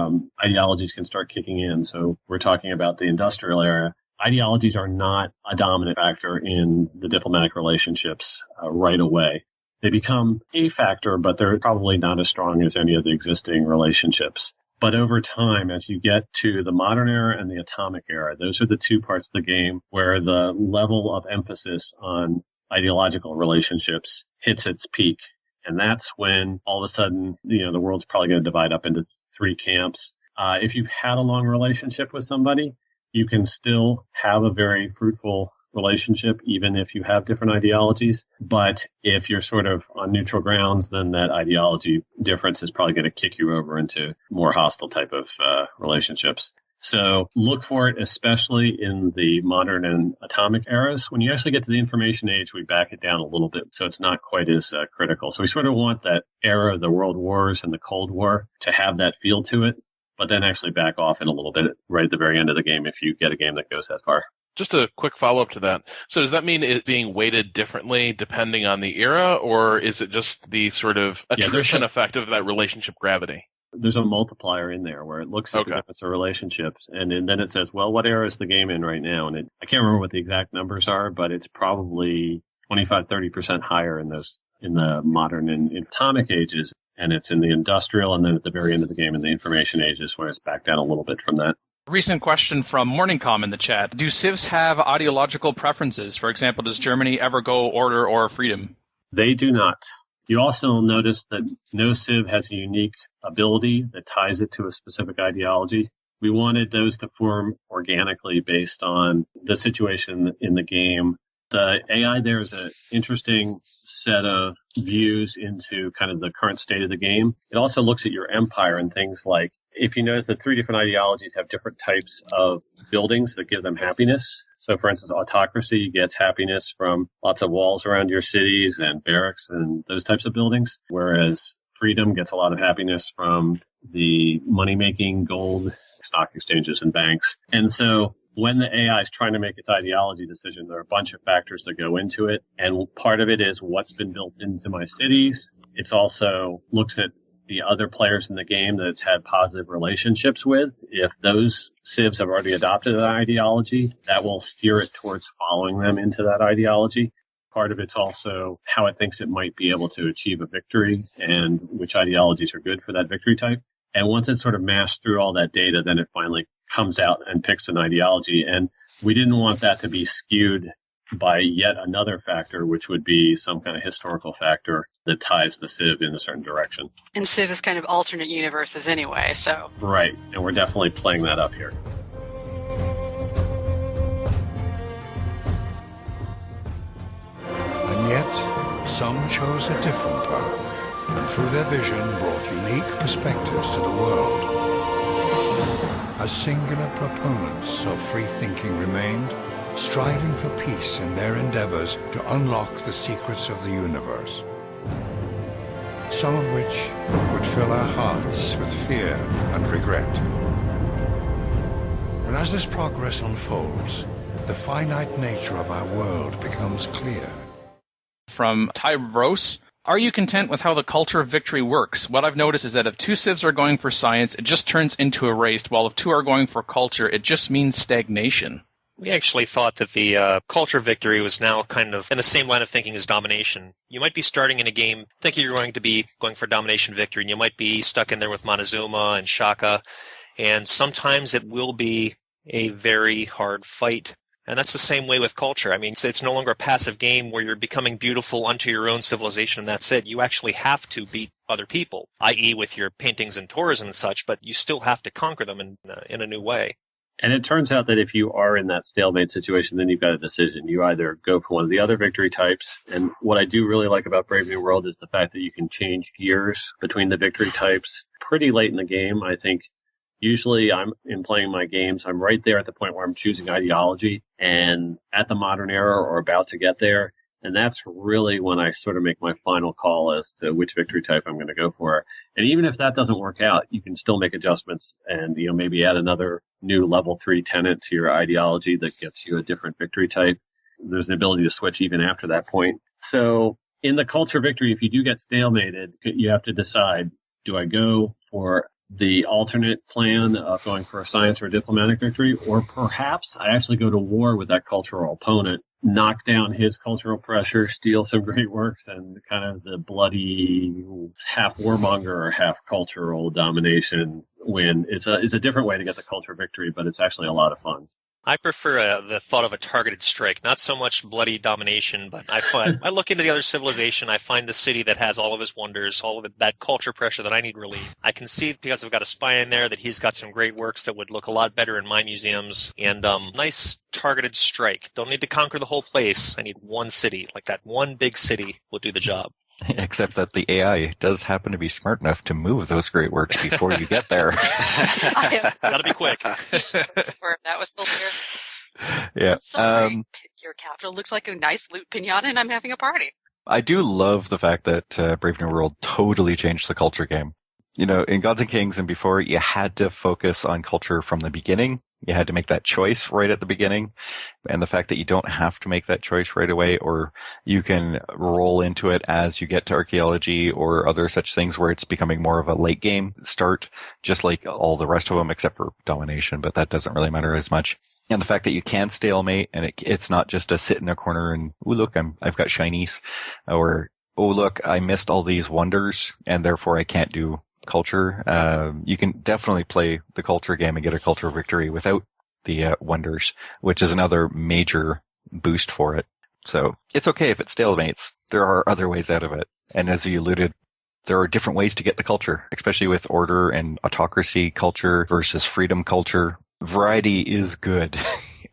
Speaker 5: ideologies can start kicking in, so we're talking about the industrial era, ideologies are not a dominant factor in the diplomatic relationships right away. They become a factor, but they're probably not as strong as any of the existing relationships. But over time, as you get to the modern era and the atomic era, those are the two parts of the game where the level of emphasis on ideological relationships hits its peak. And that's when all of a sudden, the world's probably going to divide up into three camps. If you've had a long relationship with somebody, you can still have a very fruitful relationship, even if you have different ideologies. But if you're sort of on neutral grounds, then that ideology difference is probably going to kick you over into more hostile type of relationships. So look for it, especially in the modern and atomic eras. When you actually get to the information age, we back it down a little bit, so it's not quite as critical. So we sort of want that era of the World Wars and the Cold War to have that feel to it, but then actually back off in a little bit right at the very end of the game if you get a game that goes that far.
Speaker 9: Just a quick follow-up to that. So does that mean it being weighted differently depending on the era, or is it just the sort of attrition effect of that relationship gravity?
Speaker 5: There's a multiplier in there where it looks at the difference of relationships, and then it says, well, what era is the game in right now? And I can't remember what the exact numbers are, but it's probably 25-30% higher in the modern and atomic ages, and it's in the industrial, and then at the very end of the game in the information ages where it's back down a little bit from that.
Speaker 2: Recent question from MorningCom in the chat. Do civs have ideological preferences? For example, does Germany ever go order or freedom?
Speaker 5: They do not. You also notice that no civ has a unique ability that ties it to a specific ideology. We wanted those to form organically based on the situation in the game. The AI there is an interesting set of views into kind of the current state of the game. It also looks at your empire and things like, if you notice, the 3 different ideologies have different types of buildings that give them happiness. So, for instance, autocracy gets happiness from lots of walls around your cities and barracks and those types of buildings, whereas freedom gets a lot of happiness from the money-making gold stock exchanges and banks. And so when the AI is trying to make its ideology decision, there are a bunch of factors that go into it. And part of it is what's been built into my cities. It's also looks at the other players in the game that it's had positive relationships with. If those civs have already adopted an ideology, that will steer it towards following them into that ideology. Part of it's also how it thinks it might be able to achieve a victory and which ideologies are good for that victory type. And once it's sort of mashed through all that data, then it finally comes out and picks an ideology. And we didn't want that to be skewed by yet another factor, which would be some kind of historical factor that ties the civ in a certain direction.
Speaker 6: And civ is kind of alternate universes anyway, so.
Speaker 5: Right, and we're definitely playing that up here.
Speaker 8: And yet, some chose a different path, and through their vision brought unique perspectives to the world. As singular proponents of free thinking remained, striving for peace in their endeavors to unlock the secrets of the universe, some of which would fill our hearts with fear and regret. And as this progress unfolds, the finite nature of our world becomes clear.
Speaker 2: From Tyros, are you content with how the culture of victory works? What I've noticed is that if 2 civs are going for science, it just turns into a race, while if 2 are going for culture, it just means stagnation.
Speaker 7: We actually thought that the culture victory was now kind of in the same line of thinking as domination. You might be starting in a game thinking you're going to be going for domination victory, and you might be stuck in there with Montezuma and Shaka, and sometimes it will be a very hard fight. And that's the same way with culture. I mean, it's no longer a passive game where you're becoming beautiful unto your own civilization and that's it. You actually have to beat other people, i.e. with your paintings and tourism and such, but you still have to conquer them in a new way.
Speaker 5: And it turns out that if you are in that stalemate situation, then you've got a decision. You either go for one of the other victory types. And what I do really like about Brave New World is the fact that you can change gears between the victory types pretty late in the game. I think usually in playing my games, I'm right there at the point where I'm choosing ideology and at the modern era or about to get there. And that's really when I sort of make my final call as to which victory type I'm going to go for. And even if that doesn't work out, you can still make adjustments and, maybe add another new level 3 tenant to your ideology that gets you a different victory type. There's an ability to switch even after that point. So in the culture victory, if you do get stalemated, you have to decide, do I go for the alternate plan of going for a science or a diplomatic victory, or perhaps I actually go to war with that cultural opponent, knock down his cultural pressure, steal some great works, and kind of the bloody half warmonger or half cultural domination win. It's a different way to get the culture victory, but it's actually a lot of fun.
Speaker 7: I prefer the thought of a targeted strike, not so much bloody domination, but I look into the other civilization, I find the city that has all of his wonders, all of that culture pressure that I need relief. I can see, because I've got a spy in there, that he's got some great works that would look a lot better in my museums, and nice targeted strike. Don't need to conquer the whole place. I need one city, like that one big city will do the job.
Speaker 4: Except that the AI does happen to be smart enough to move those great works before you get there.
Speaker 7: Gotta be quick.
Speaker 6: That was still there.
Speaker 4: Yeah.
Speaker 6: Sorry, your capital looks like a nice loot pinata and I'm having a party.
Speaker 4: I do love the fact that Brave New World totally changed the culture game. In Gods and Kings and before, you had to focus on culture from the beginning. You had to make that choice right at the beginning. And the fact that you don't have to make that choice right away, or you can roll into it as you get to archaeology or other such things where it's becoming more of a late game start, just like all the rest of them except for domination, but that doesn't really matter as much. And the fact that you can stalemate and it's not just a sit in a corner and, oh, look, I've got shinies, or, oh, look, I missed all these wonders and therefore I can't do culture. You can definitely play the culture game and get a culture victory without the wonders, which is another major boost for it. So it's okay if it stalemates. There are other ways out of it. And as you alluded, there are different ways to get the culture, especially with order and autocracy culture versus freedom culture. Variety is good.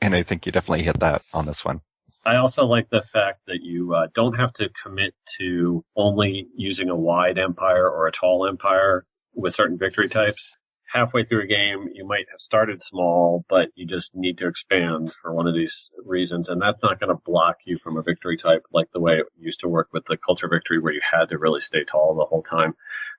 Speaker 4: And I think you definitely hit that on this one.
Speaker 5: I also like the fact that you don't have to commit to only using a wide empire or a tall empire with certain victory types. Halfway through a game, you might have started small, but you just need to expand for one of these reasons, and that's not going to block you from a victory type like the way it used to work with the culture victory where you had to really stay tall the whole time.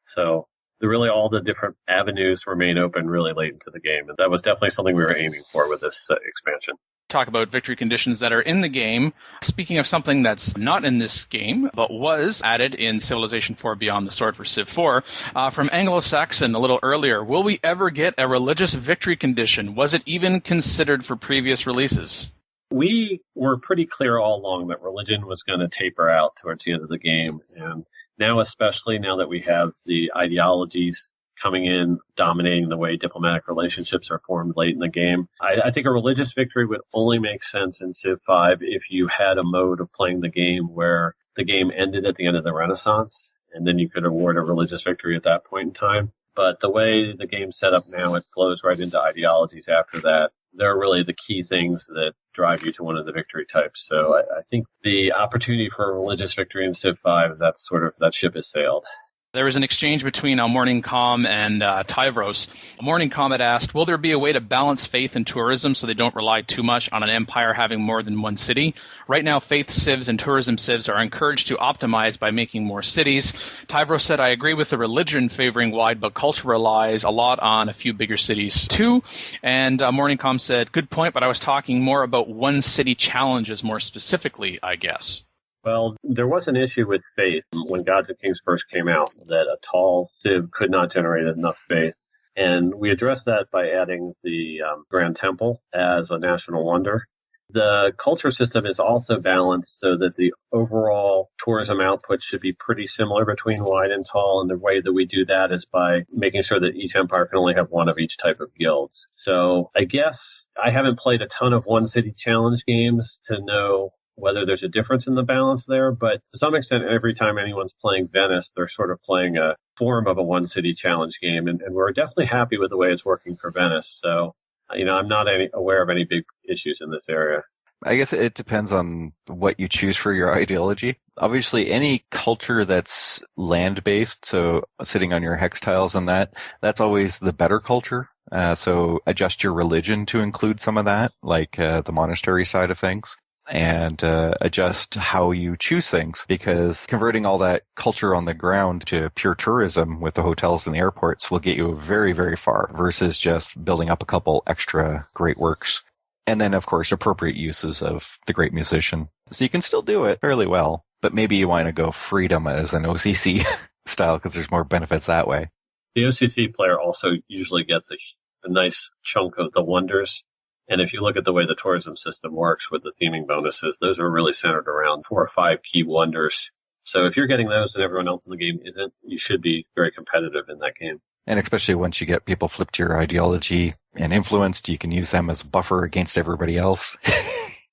Speaker 5: So really all the different avenues remain open really late into the game, and that was definitely something we were aiming for with this expansion.
Speaker 2: Talk about victory conditions that are in the game. Speaking of something that's not in this game, but was added in Civilization 4 Beyond the Sword for Civ 4, from Anglo-Saxon a little earlier, will we ever get a religious victory condition? Was it even considered for previous releases?
Speaker 5: We were pretty clear all along that religion was going to taper out towards the end of the game, and now, especially now that we have the ideologies coming in, dominating the way diplomatic relationships are formed late in the game. I think a religious victory would only make sense in Civ 5 if you had a mode of playing the game where the game ended at the end of the Renaissance, and then you could award a religious victory at that point in time. But the way the game's set up now, it flows right into ideologies after that. They're really the key things that drive you to one of the victory types. So I think the opportunity for a religious victory in Civ 5, that ship has sailed.
Speaker 2: There was an exchange between Morning Com and Tyvros. Morning Com had asked, will there be a way to balance faith and tourism so they don't rely too much on an empire having more than one city? Right now, faith civs and tourism civs are encouraged to optimize by making more cities. Tyvros said, I agree with the religion favoring wide, but culture relies a lot on a few bigger cities too. And Morning Com said, good point, but I was talking more about one city challenges more specifically, I guess.
Speaker 5: Well, there was an issue with faith when Gods and Kings first came out, that a tall civ could not generate enough faith. And we addressed that by adding the Grand Temple as a national wonder. The culture system is also balanced so that the overall tourism output should be pretty similar between wide and tall. And the way that we do that is by making sure that each empire can only have one of each type of guilds. So I guess I haven't played a ton of one city challenge games to know whether there's a difference in the balance there, but to some extent, every time anyone's playing Venice, they're sort of playing a form of a one-city challenge game, and we're definitely happy with the way it's working for Venice. So, I'm not aware of any big issues in this area.
Speaker 4: I guess it depends on what you choose for your ideology. Obviously, any culture that's land-based, so sitting on your hex tiles and that's always the better culture. So adjust your religion to include some of that, like the monastery side of things. And adjust how you choose things, because converting all that culture on the ground to pure tourism with the hotels and the airports will get you very, very far versus just building up a couple extra great works. And then, of course, appropriate uses of the great musician. So you can still do it fairly well, but maybe you want to go freedom as an OCC style because there's more benefits that way.
Speaker 5: The OCC player also usually gets a nice chunk of the wonders. And if you look at the way the tourism system works with the theming bonuses, those are really centered around 4 or 5 key wonders. So if you're getting those and everyone else in the game isn't, you should be very competitive in that game.
Speaker 4: And especially once you get people flipped your ideology and influenced, you can use them as a buffer against everybody else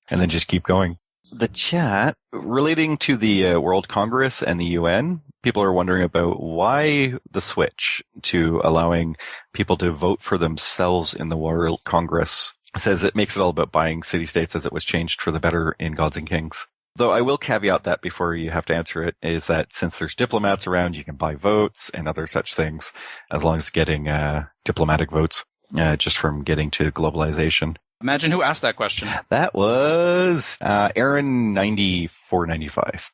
Speaker 4: and then just keep going. The chat relating to the World Congress and the UN, people are wondering about why the switch to allowing people to vote for themselves in the World Congress. Says it makes it all about buying city-states as it was changed for the better in Gods and Kings. Though I will caveat that before you have to answer it, is that since there's diplomats around, you can buy votes and other such things, as long as getting diplomatic votes, just from getting to globalization.
Speaker 2: Imagine who asked that question.
Speaker 4: That was Aaron 9495.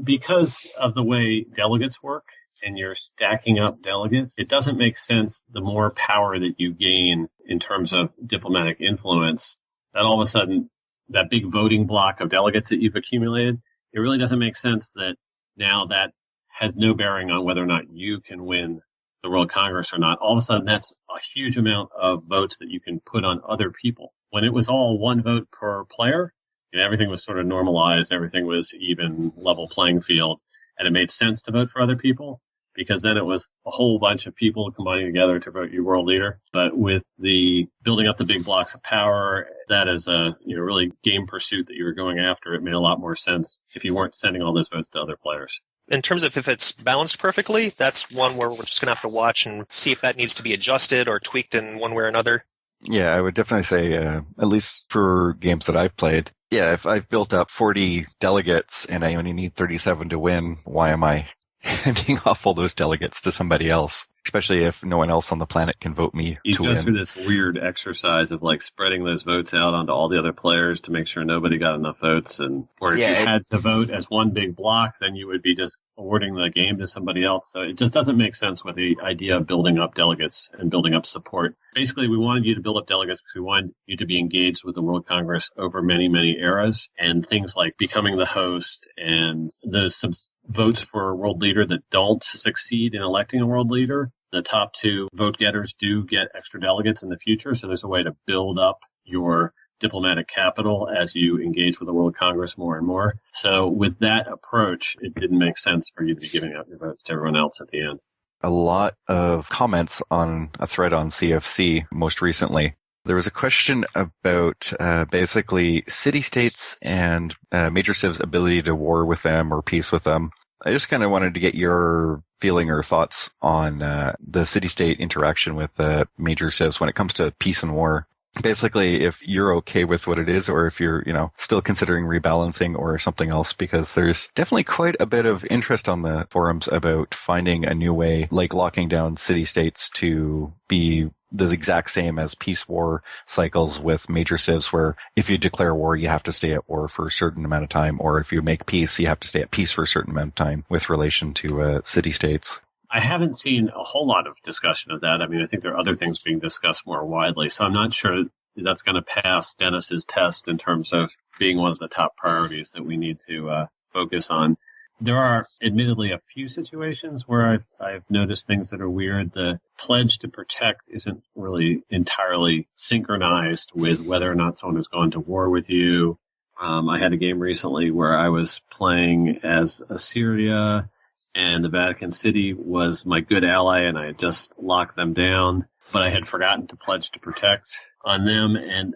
Speaker 5: Because of the way delegates work, and you're stacking up delegates, it doesn't make sense the more power that you gain in terms of diplomatic influence, that all of a sudden that big voting block of delegates that you've accumulated, it really doesn't make sense that now that has no bearing on whether or not you can win the World Congress or not. All of a sudden, that's a huge amount of votes that you can put on other people. When it was all one vote per player, everything was sort of normalized, everything was even, level playing field, and it made sense to vote for other people, because then it was a whole bunch of people combining together to vote your world leader. But with the building up the big blocks of power, that is a really game pursuit that you were going after. It made a lot more sense if you weren't sending all those votes to other players.
Speaker 7: In terms of if it's balanced perfectly, that's one where we're just going to have to watch and see if that needs to be adjusted or tweaked in one way or another.
Speaker 4: Yeah, I would definitely say, at least for games that I've played, if I've built up 40 delegates and I only need 37 to win, why am I handing off all those delegates to somebody else? Especially if no one else on the planet can vote me to win.
Speaker 5: You go through this weird exercise of spreading those votes out onto all the other players to make sure nobody got enough votes. Or if you had to vote as one big block, then you would be just awarding the game to somebody else. So it just doesn't make sense with the idea of building up delegates and building up support. Basically, we wanted you to build up delegates because we wanted you to be engaged with the World Congress over many, many eras, and things like becoming the host and those votes for a world leader that don't succeed in electing a world leader. The top 2 vote getters do get extra delegates in the future, so there's a way to build up your diplomatic capital as you engage with the World Congress more and more. So with that approach, it didn't make sense for you to be giving out your votes to everyone else at the end.
Speaker 4: A lot of comments on a thread on CFC most recently. There was a question about basically city-states and major civs' ability to war with them or peace with them. I just kind of wanted to get your feeling or thoughts on the city-state interaction with major civs when it comes to peace and war. Basically, if you're okay with what it is, or if you're, still considering rebalancing or something else, because there's definitely quite a bit of interest on the forums about finding a new way, like locking down city-states to be the exact same as peace war cycles with major civs, where if you declare war, you have to stay at war for a certain amount of time, or if you make peace, you have to stay at peace for a certain amount of time with relation to city-states.
Speaker 5: I haven't seen a whole lot of discussion of that. I mean, I think there are other things being discussed more widely, so I'm not sure that's going to pass Dennis's test in terms of being one of the top priorities that we need to focus on. There are admittedly a few situations where I've noticed things that are weird. The pledge to protect isn't really entirely synchronized with whether or not someone has gone to war with you. I had a game recently where I was playing as Assyria, and the Vatican City was my good ally, and I had just locked them down, but I had forgotten to pledge to protect on them, and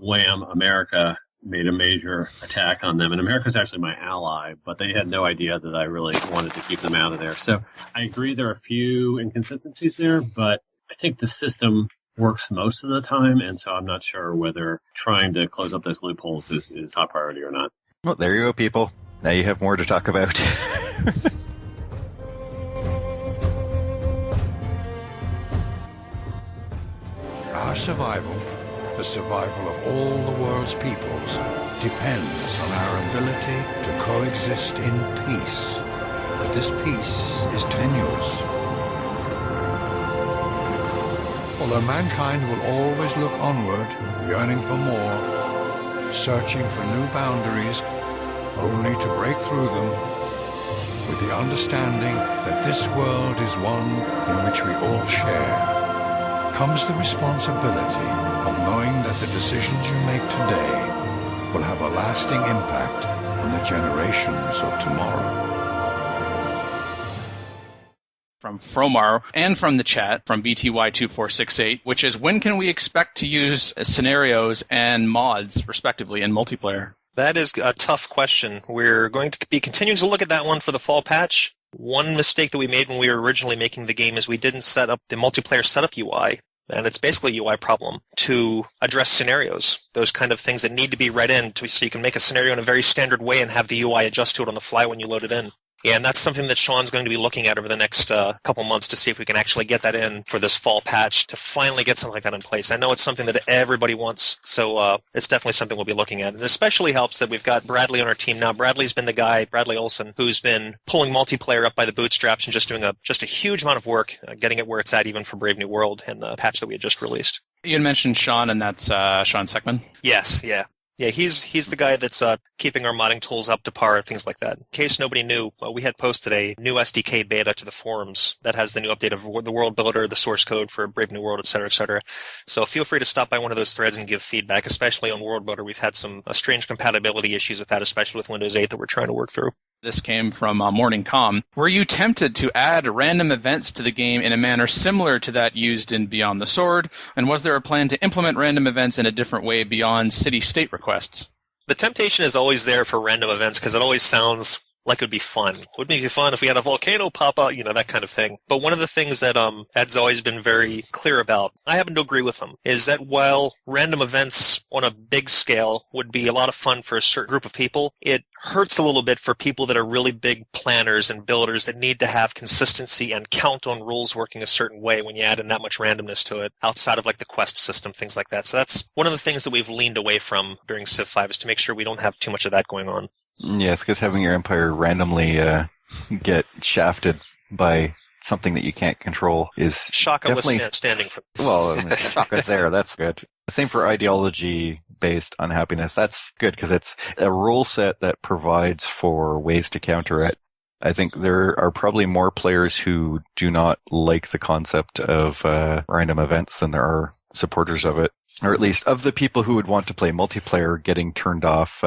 Speaker 5: wham, America made a major attack on them. And America's actually my ally, but they had no idea that I really wanted to keep them out of there. So I agree there are a few inconsistencies there, but I think the system works most of the time, and so I'm not sure whether trying to close up those loopholes is top priority or not.
Speaker 4: Well, there you go, people. Now you have more to talk about.
Speaker 8: Our survival, the survival of all the world's peoples, depends on our ability to coexist in peace. But this peace is tenuous. Although mankind will always look onward, yearning for more, searching for new boundaries, only to break through them, with the understanding that this world is one in which we all share, comes the responsibility of knowing that the decisions you make today will have a lasting impact on the generations of tomorrow.
Speaker 2: From Fromar and from the chat from BTY2468, which is, when can we expect to use scenarios and mods, respectively, in multiplayer?
Speaker 7: That is a tough question. We're going to be continuing to look at that one for the fall patch. One mistake that we made when we were originally making the game is we didn't set up the multiplayer setup UI, and it's basically a UI problem, to address scenarios, those kind of things that need to be read in so you can make a scenario in a very standard way and have the UI adjust to it on the fly when you load it in. Yeah, and that's something that Sean's going to be looking at over the next couple months to see if we can actually get that in for this fall patch to finally get something like that in place. I know it's something that everybody wants, so it's definitely something we'll be looking at. And it especially helps that we've got Bradley on our team now. Bradley's been the guy, Bradley Olson, who's been pulling multiplayer up by the bootstraps and just doing just a huge amount of work, getting it where it's at even for Brave New World and the patch that we had just released.
Speaker 2: You had mentioned Sean, and that's Sean Seckman?
Speaker 7: Yes, yeah. Yeah, he's the guy that's keeping our modding tools up to par, things like that. In case nobody knew, we had posted a new SDK beta to the forums that has the new update of the world builder, the source code for Brave New World, et cetera, et cetera. So feel free to stop by one of those threads and give feedback, especially on world builder. We've had some strange compatibility issues with that, especially with Windows 8 that we're trying to work through.
Speaker 2: This came from Morning Com. Were you tempted to add random events to the game in a manner similar to that used in Beyond the Sword? And was there a plan to implement random events in a different way beyond city-state requests?
Speaker 7: The temptation is always there for random events because it always sounds like it would be fun. Wouldn't it be fun if we had a volcano pop out, that kind of thing. But one of the things that Ed's always been very clear about, I happen to agree with him, is that while random events on a big scale would be a lot of fun for a certain group of people, it hurts a little bit for people that are really big planners and builders that need to have consistency and count on rules working a certain way when you add in that much randomness to it outside of like the quest system, things like that. So that's one of the things that we've leaned away from during Civ 5 is to make sure we don't have too much of that going on.
Speaker 4: Yes, because having your empire randomly get shafted by something that you can't control is
Speaker 7: Shaka
Speaker 4: definitely
Speaker 7: was standing for.
Speaker 4: Well, Shaka's there. That's good. Same for ideology-based unhappiness. That's good because it's a rule set that provides for ways to counter it. I think there are probably more players who do not like the concept of random events than there are supporters of it, or at least of the people who would want to play multiplayer getting turned off.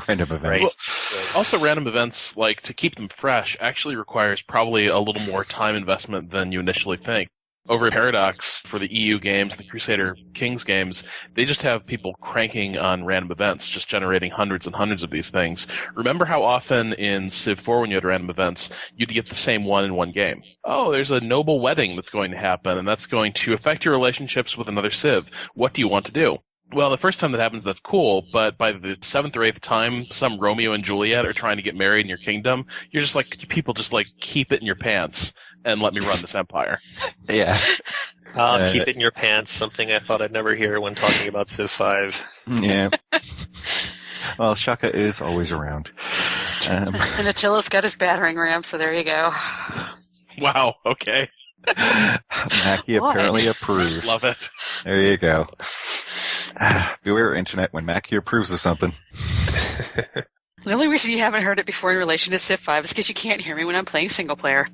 Speaker 4: Random events.
Speaker 7: Right.
Speaker 9: Also, random events, like to keep them fresh, actually requires probably a little more time investment than you initially think. Over at Paradox, for the EU games, the Crusader Kings games, they just have people cranking on random events, just generating hundreds and hundreds of these things. Remember how often in Civ 4 when you had random events, you'd get the same one in one game? Oh, there's a noble wedding that's going to happen, and that's going to affect your relationships with another Civ. What do you want to do? Well, the first time that happens, that's cool, but by the 7th or 8th time some Romeo and Juliet are trying to get married in your kingdom, you're just like, people just like, keep it in your pants and let me run this empire.
Speaker 4: Yeah.
Speaker 7: Keep it in your pants, something I thought I'd never hear when talking about Civ 5.
Speaker 4: Yeah. Well, Shaka is always around.
Speaker 6: And Attila's got his battering ram, so there you go.
Speaker 9: Wow, okay.
Speaker 4: Mackie apparently approves.
Speaker 9: Love it.
Speaker 4: There you go. Beware, Internet, when Mackie approves of something.
Speaker 6: The only reason you haven't heard it before in relation to Civ 5 is because you can't hear me when I'm playing single player.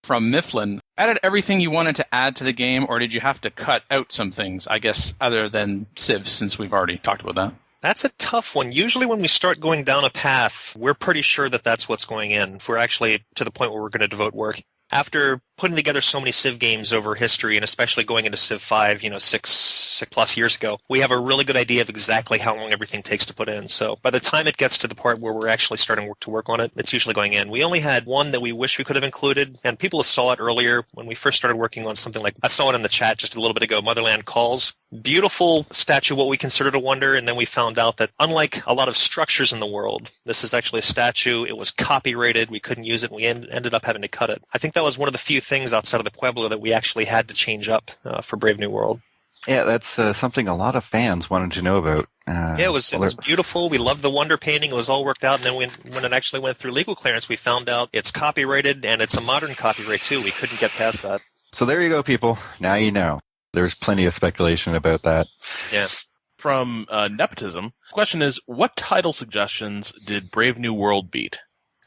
Speaker 2: From Mifflin, added everything you wanted to add to the game, or did you have to cut out some things, I guess, other than Civ, since we've already talked about that?
Speaker 7: That's a tough one. Usually when we start going down a path, we're pretty sure that that's what's going in. If we're actually to the point where we're going to devote work. After putting together so many Civ games over history, and especially going into Civ 5, 6+ years ago, we have a really good idea of exactly how long everything takes to put in. So by the time it gets to the part where we're actually starting to work on it, it's usually going in. We only had one that we wish we could have included, and people saw it earlier when we first started working on something like, I saw it in the chat just a little bit ago, Motherland Calls. Beautiful statue, what we considered a wonder, and then we found out that unlike a lot of structures in the world, this is actually a statue. It was copyrighted. We couldn't use it, and we ended up having to cut it. I think that was one of the few things outside of the Pueblo that we actually had to change up for Brave New World.
Speaker 4: Yeah, that's something a lot of fans wanted to know about.
Speaker 7: It was beautiful. We loved the wonder painting. It was all worked out, and then when it actually went through legal clearance, we found out it's copyrighted, and it's a modern copyright, too. We couldn't get past that.
Speaker 4: So there you go, people. Now you know. There's plenty of speculation about that.
Speaker 7: Yeah.
Speaker 9: From Nepotism, the question is, what title suggestions did Brave New World beat?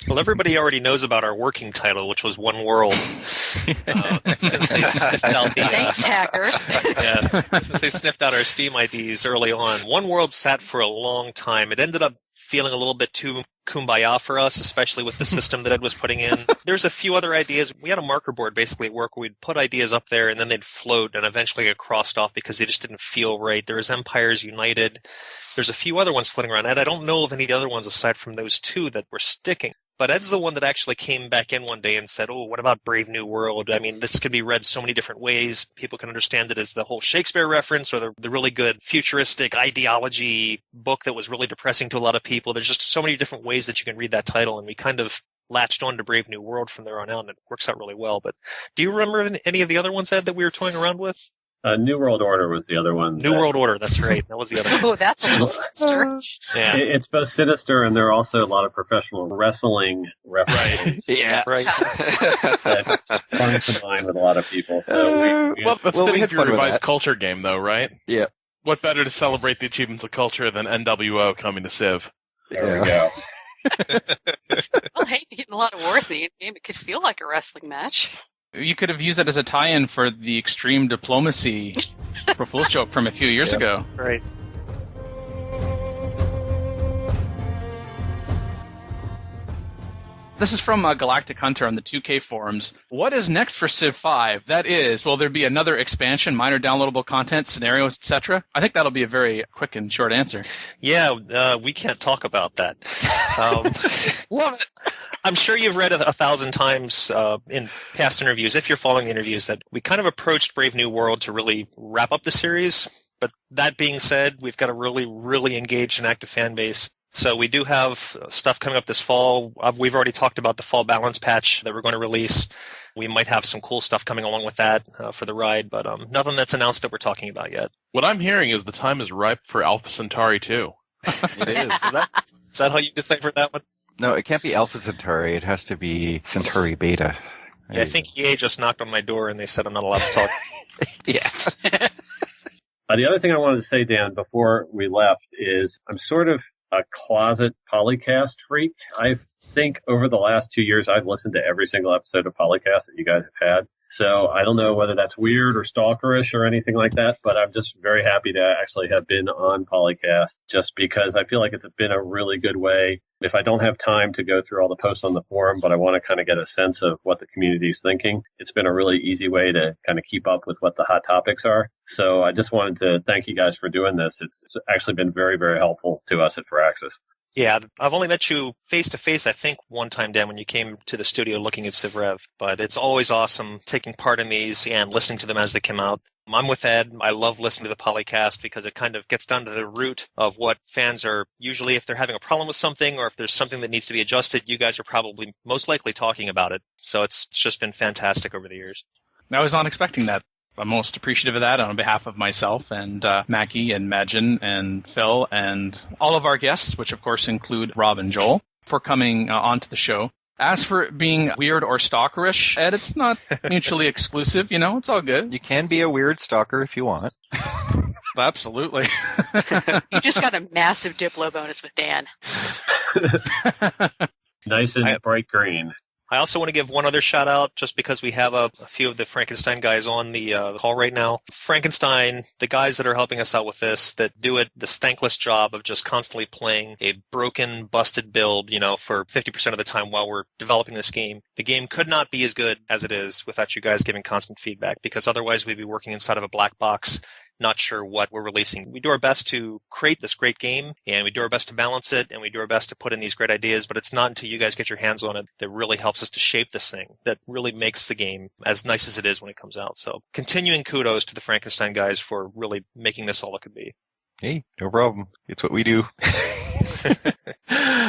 Speaker 7: Well, everybody already knows about our working title, which was One World. Since they sniffed out the,
Speaker 6: Thanks, hackers.
Speaker 7: Yes, since they sniffed out our Steam IDs early on. One World sat for a long time. It ended up feeling a little bit too kumbaya for us, especially with the system that Ed was putting in. There's a few other ideas. We had a marker board basically at work where we'd put ideas up there and then they'd float and eventually get crossed off because they just didn't feel right. There was Empires United. There's a few other ones floating around. Ed, I don't know of any of the other ones aside from those two that were sticking. But Ed's the one that actually came back in one day and said, oh, what about Brave New World? I mean, this could be read so many different ways. People can understand it as the whole Shakespeare reference or the really good futuristic ideology book that was really depressing to a lot of people. There's just so many different ways that you can read that title, and we kind of latched on to Brave New World from there on out, and it works out really well. But do you remember any of the other ones, Ed, that we were toying around with?
Speaker 5: New World Order was the other one.
Speaker 7: New World Order, that's right. That was the other one.
Speaker 6: Oh, that's a little sinister.
Speaker 7: Yeah.
Speaker 5: It's both sinister, and there are also a lot of professional wrestling references.
Speaker 7: Yeah, right.
Speaker 5: That's fun to mind with a lot of people. So
Speaker 9: we had your revised culture game, though, right?
Speaker 4: Yeah.
Speaker 9: What better to celebrate the achievements of culture than NWO coming to Civ?
Speaker 5: There we go.
Speaker 6: Well, hey, getting a lot of wars in the game. It could feel like a wrestling match.
Speaker 2: You could have used it as a tie-in for the extreme diplomacy Proful joke from a few years ago.
Speaker 7: Right.
Speaker 2: This is from Galactic Hunter on the 2K forums. What is next for Civ 5? That is, will there be another expansion, minor downloadable content, scenarios, etc.? I think that'll be a very quick and short answer.
Speaker 7: Yeah, we can't talk about that. Love it. I'm sure you've read 1,000 times in past interviews, if you're following the interviews, that we kind of approached Brave New World to really wrap up the series. But that being said, we've got a really, really engaged and active fan base. So we do have stuff coming up this fall. We've already talked about the fall balance patch that we're going to release. We might have some cool stuff coming along with that for the ride, but nothing that's announced that we're talking about yet.
Speaker 9: What I'm hearing is the time is ripe for Alpha Centauri 2.
Speaker 4: It is.
Speaker 7: Is that how you deciphered that one?
Speaker 4: No, it can't be Alpha Centauri. It has to be Centauri Beta.
Speaker 7: Yeah, I think EA just knocked on my door and they said I'm not allowed to talk.
Speaker 4: Yes.
Speaker 5: The other thing I wanted to say, Dan, before we left is I'm sort of a closet PolyCast freak. I think over the last 2 years, I've listened to every single episode of PolyCast that you guys have had. So I don't know whether that's weird or stalkerish or anything like that, but I'm just very happy to actually have been on PolyCast just because I feel like it's been a really good way. If I don't have time to go through all the posts on the forum, but I want to kind of get a sense of what the community is thinking, it's been a really easy way to kind of keep up with what the hot topics are. So I just wanted to thank you guys for doing this. It's actually been very, very helpful to us at Firaxis.
Speaker 7: Yeah, I've only met you face-to-face, I think, one time, Dan, when you came to the studio looking at CivRev. But it's always awesome taking part in these and listening to them as they come out. I'm with Ed. I love listening to the PolyCast because it kind of gets down to the root of what fans are usually, if they're having a problem with something or if there's something that needs to be adjusted, you guys are probably most likely talking about it. So it's just been fantastic over the years.
Speaker 2: I was not expecting that. I'm most appreciative of that on behalf of myself and Mackie and Magin and Phil and all of our guests, which of course include Rob and Joel, for coming onto the show. As for it being weird or stalkerish, Ed, it's not mutually exclusive, it's all good.
Speaker 4: You can be a weird stalker if you want.
Speaker 2: Absolutely.
Speaker 6: You just got a massive Diplo bonus with Dan.
Speaker 5: Nice and bright green.
Speaker 7: I also want to give one other shout out just because we have a few of the Frankenstein guys on the call right now. Frankenstein, the guys that are helping us out with this, that do this thankless job of just constantly playing a broken, busted build, for 50% of the time while we're developing this game. The game could not be as good as it is without you guys giving constant feedback, because otherwise we'd be working inside of a black box, not sure what we're releasing. We do our best to create this great game, and we do our best to balance it, and we do our best to put in these great ideas, but it's not until you guys get your hands on it that really helps us to shape this thing, that really makes the game as nice as it is when it comes out. So continuing kudos to the Frankenstein guys for really making this all it could be.
Speaker 4: Hey, no problem. It's what we do.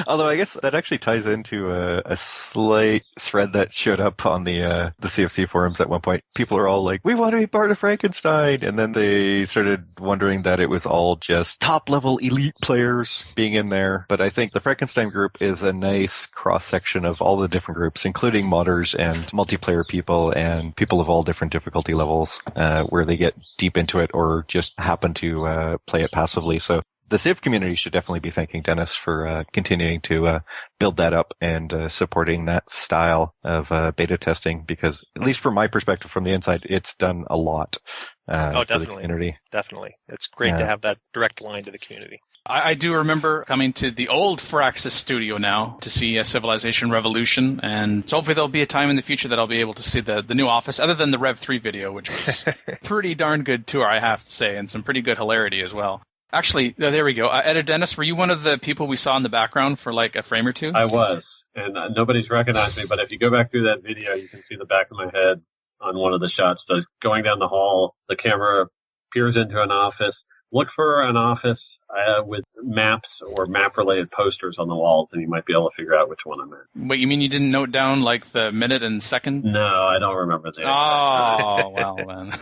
Speaker 4: Although I guess that actually ties into a slight thread that showed up on the CFC forums at one point. People are all like, we want to be part of Frankenstein. And then they started wondering that it was all just top-level elite players being in there. But I think the Frankenstein group is a nice cross-section of all the different groups, including modders and multiplayer people and people of all different difficulty levels, where they get deep into it or just happen to play it passively. So the Civ community should definitely be thanking Dennis for continuing to build that up and supporting that style of beta testing, because at least from my perspective from the inside, it's done a lot for the community. Definitely.
Speaker 7: It's great to have that direct line to the community.
Speaker 2: I do remember coming to the old Firaxis studio now to see a Civilization Revolution, and so hopefully there'll be a time in the future that I'll be able to see the new office, other than the Rev 3 video, which was pretty darn good tour, I have to say, and some pretty good hilarity as well. Actually, there we go. Ed or Dennis, were you one of the people we saw in the background for like a frame or two?
Speaker 5: I was, and nobody's recognized me, but if you go back through that video, you can see the back of my head on one of the shots. Going down the hall, the camera peers into an office. Look for an office with maps or map-related posters on the walls, and you might be able to figure out which one I'm in.
Speaker 2: Wait, you mean you didn't note down like the minute and second?
Speaker 5: No, I don't remember the
Speaker 2: Oh, well then.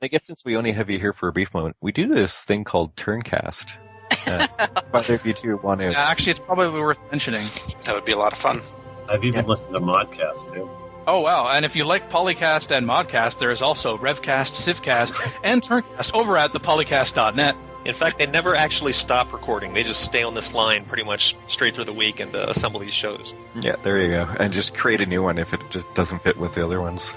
Speaker 4: I guess since we only have you here for a brief moment, we do this thing called Turncast. Whether if you two want to...
Speaker 2: Yeah, actually, it's probably worth mentioning.
Speaker 3: That would be a lot of fun.
Speaker 5: I've even listened to Modcast, too.
Speaker 2: Oh, wow. And if you like PolyCast and Modcast, there is also Revcast, Civcast, and Turncast over at thepolycast.net.
Speaker 7: In fact, they never actually stop recording. They just stay on this line pretty much straight through the week and assemble these shows.
Speaker 4: Yeah, there you go. And just create a new one if it just doesn't fit with the other ones.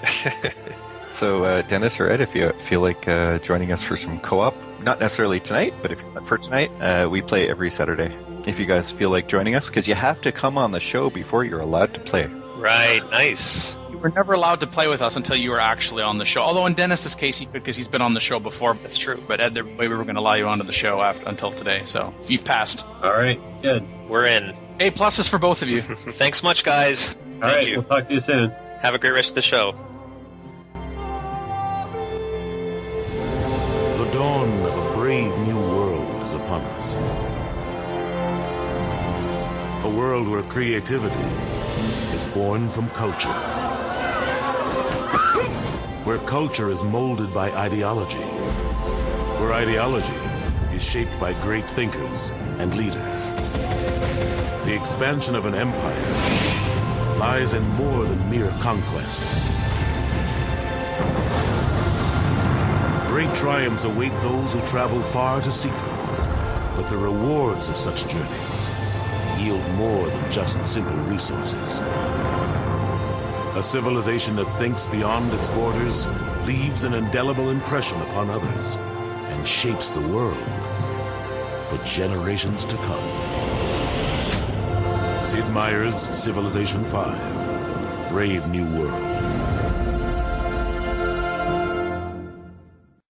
Speaker 4: So, Dennis or Ed, if you feel like joining us for some co-op, not necessarily tonight, but if for tonight, we play every Saturday. If you guys feel like joining us, because you have to come on the show before you're allowed to play.
Speaker 7: Right, nice.
Speaker 2: You were never allowed to play with us until you were actually on the show. Although in Dennis's case, he could because he's been on the show before.
Speaker 7: That's true.
Speaker 2: But Ed, we were going to allow you onto the show until today, so you've passed.
Speaker 5: All right, good.
Speaker 7: We're in.
Speaker 2: A pluses for both of you.
Speaker 7: Thanks much, guys.
Speaker 5: All right, we'll talk to you soon.
Speaker 7: Have a great rest of the show.
Speaker 10: The dawn of a brave new world is upon us. A world where creativity is born from culture. Where culture is molded by ideology. Where ideology is shaped by great thinkers and leaders. The expansion of an empire lies in more than mere conquest. Great triumphs await those who travel far to seek them, but the rewards of such journeys yield more than just simple resources. A civilization that thinks beyond its borders leaves an indelible impression upon others and shapes the world for generations to come. Sid Meier's Civilization 5, Brave New World.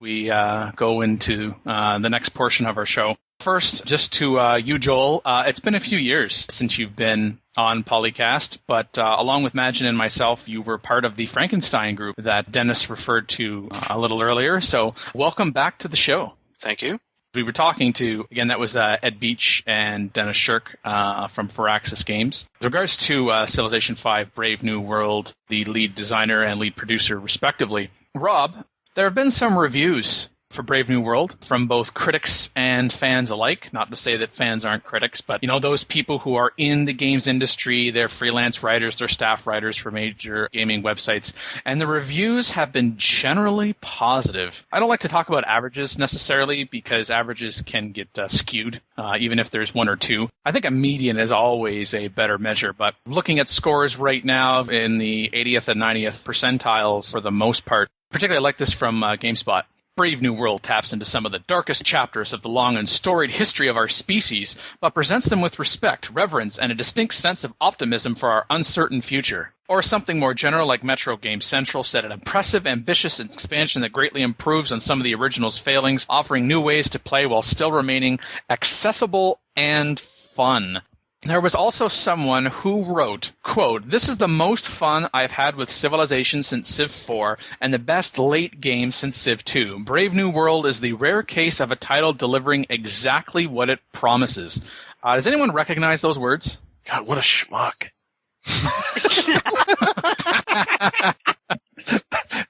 Speaker 2: We go into the next portion of our show. First, just to you, Joel, it's been a few years since you've been on PolyCast, but along with Magin and myself, you were part of the Frankenstein group that Dennis referred to a little earlier. So welcome back to the show.
Speaker 3: Thank you.
Speaker 2: We were talking to, again, that was Ed Beach and Dennis Shirk from Firaxis Games. With regards to Civilization 5, Brave New World, the lead designer and lead producer, respectively, Rob, there have been some reviews for Brave New World from both critics and fans alike. Not to say that fans aren't critics, but, you know, those people who are in the games industry, they're freelance writers, they're staff writers for major gaming websites, and the reviews have been generally positive. I don't like to talk about averages necessarily because averages can get skewed, even if there's one or two. I think a median is always a better measure, but looking at scores right now in the 80th and 90th percentiles for the most part, particularly I like this from GameSpot. Brave New World taps into some of the darkest chapters of the long and storied history of our species, but presents them with respect, reverence, and a distinct sense of optimism for our uncertain future. Or something more general like Metro Game Central said, an impressive, ambitious expansion that greatly improves on some of the original's failings, offering new ways to play while still remaining accessible and fun. There was also someone who wrote, quote, "This is the most fun I've had with Civilization since Civ 4 and the best late game since Civ 2. Brave New World is the rare case of a title delivering exactly what it promises." Does anyone recognize those words?
Speaker 9: God, what a schmuck.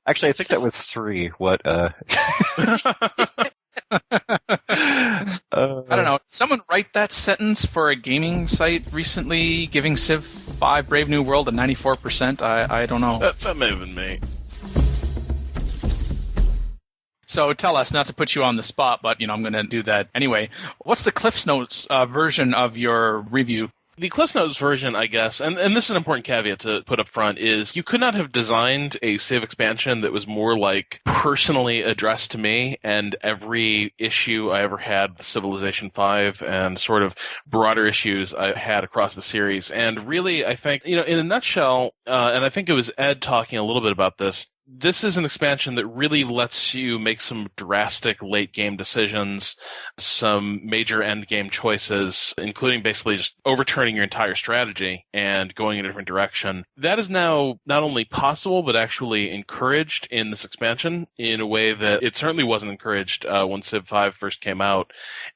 Speaker 4: Actually, I think that was 3. What,
Speaker 2: I don't know. Did someone write that sentence for a gaming site recently, giving Civ 5 Brave New World a 94%? I don't know.
Speaker 9: That may have been me.
Speaker 2: So tell us, not to put you on the spot, but I'm going to do that anyway. What's the Cliff's Notes version of your review?
Speaker 9: The Cliff Notes version, I guess, and this is an important caveat to put up front, is you could not have designed a Civ expansion that was more like personally addressed to me, and every issue I ever had with Civilization 5 and sort of broader issues I had across the series. And really, I think, in a nutshell, and I think it was Ed talking a little bit about this, this is an expansion that really lets you make some drastic late game decisions, some major end game choices, including basically just overturning your entire strategy and going in a different direction. That is now not only possible, but actually encouraged in this expansion in a way that it certainly wasn't encouraged when Civ 5 first came out.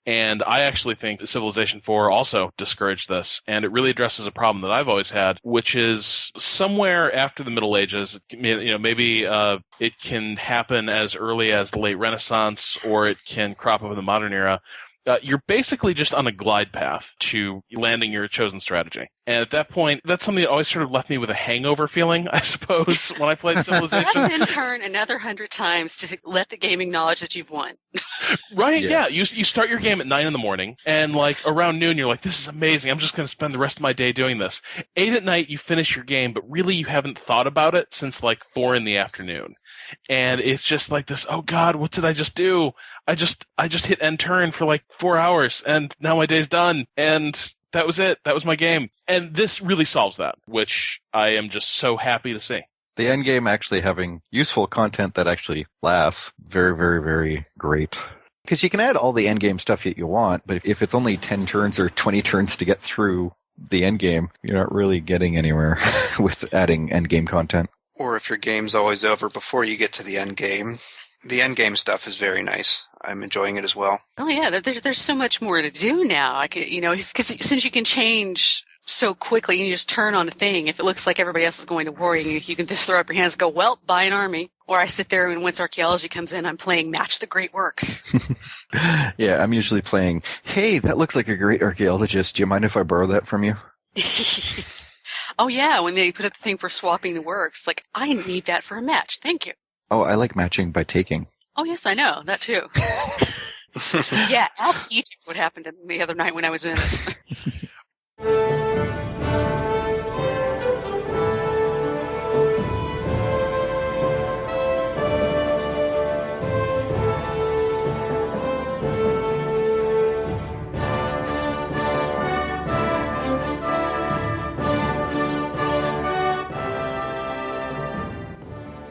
Speaker 9: And I actually think Civilization 4 also discouraged this, and it really addresses a problem that I've always had, which is somewhere after the Middle Ages, maybe it can happen as early as the late Renaissance, or it can crop up in the modern era. You're basically just on a glide path to landing your chosen strategy. And at that point, that's something that always sort of left me with a hangover feeling, I suppose, when I played Civilization.
Speaker 6: Press in turn another 100 times to let the game acknowledge that you've won.
Speaker 9: Right, yeah. You start your game at 9 in the morning, and like around noon, you're like, this is amazing. I'm just going to spend the rest of my day doing this. 8 at night, you finish your game, but really you haven't thought about it since like 4 in the afternoon. And it's just like this, oh God, what did I just do? I just hit end turn for like 4 hours, and now my day's done. And that was it. That was my game. And this really solves that, which I am just so happy to see.
Speaker 4: The end game actually having useful content that actually lasts, very, very, very great. Because you can add all the end game stuff that you want, but if it's only 10 turns or 20 turns to get through the end game, you're not really getting anywhere with adding end game content.
Speaker 3: Or if your game's always over before you get to the end game. The end game stuff is very nice. I'm enjoying it as well.
Speaker 6: Oh yeah, there's so much more to do now. Because since you can change so quickly and you just turn on a thing, if it looks like everybody else is going to war, you can just throw up your hands and go, well, buy an army. Or I sit there and once archaeology comes in, I'm playing Match the Great Works.
Speaker 4: Yeah, I'm usually playing, hey, that looks like a great archaeologist. Do you mind if I borrow that from you?
Speaker 6: Oh yeah, when they put up the thing for swapping the works, like, I need that for a match. Thank you.
Speaker 4: Oh, I like matching by taking.
Speaker 6: Oh yes, I know. That too. Yeah, ask Egypt what happened to me the other night when I was in this.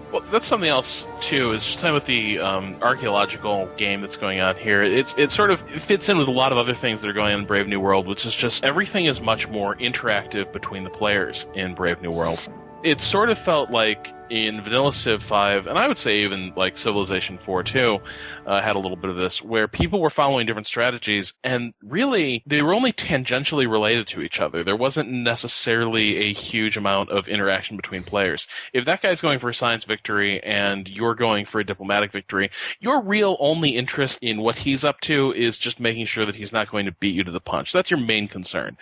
Speaker 9: Well, that's something else, too, is just talking about the archaeological game that's going on here. It sort of fits in with a lot of other things that are going on in Brave New World, which is just everything is much more interactive between the players in Brave New World. It sort of felt like in Vanilla Civ 5, and I would say even like Civilization 4 too, had a little bit of this, where people were following different strategies, and really, they were only tangentially related to each other. There wasn't necessarily a huge amount of interaction between players. If that guy's going for a science victory and you're going for a diplomatic victory, your real only interest in what he's up to is just making sure that he's not going to beat you to the punch. That's your main concern.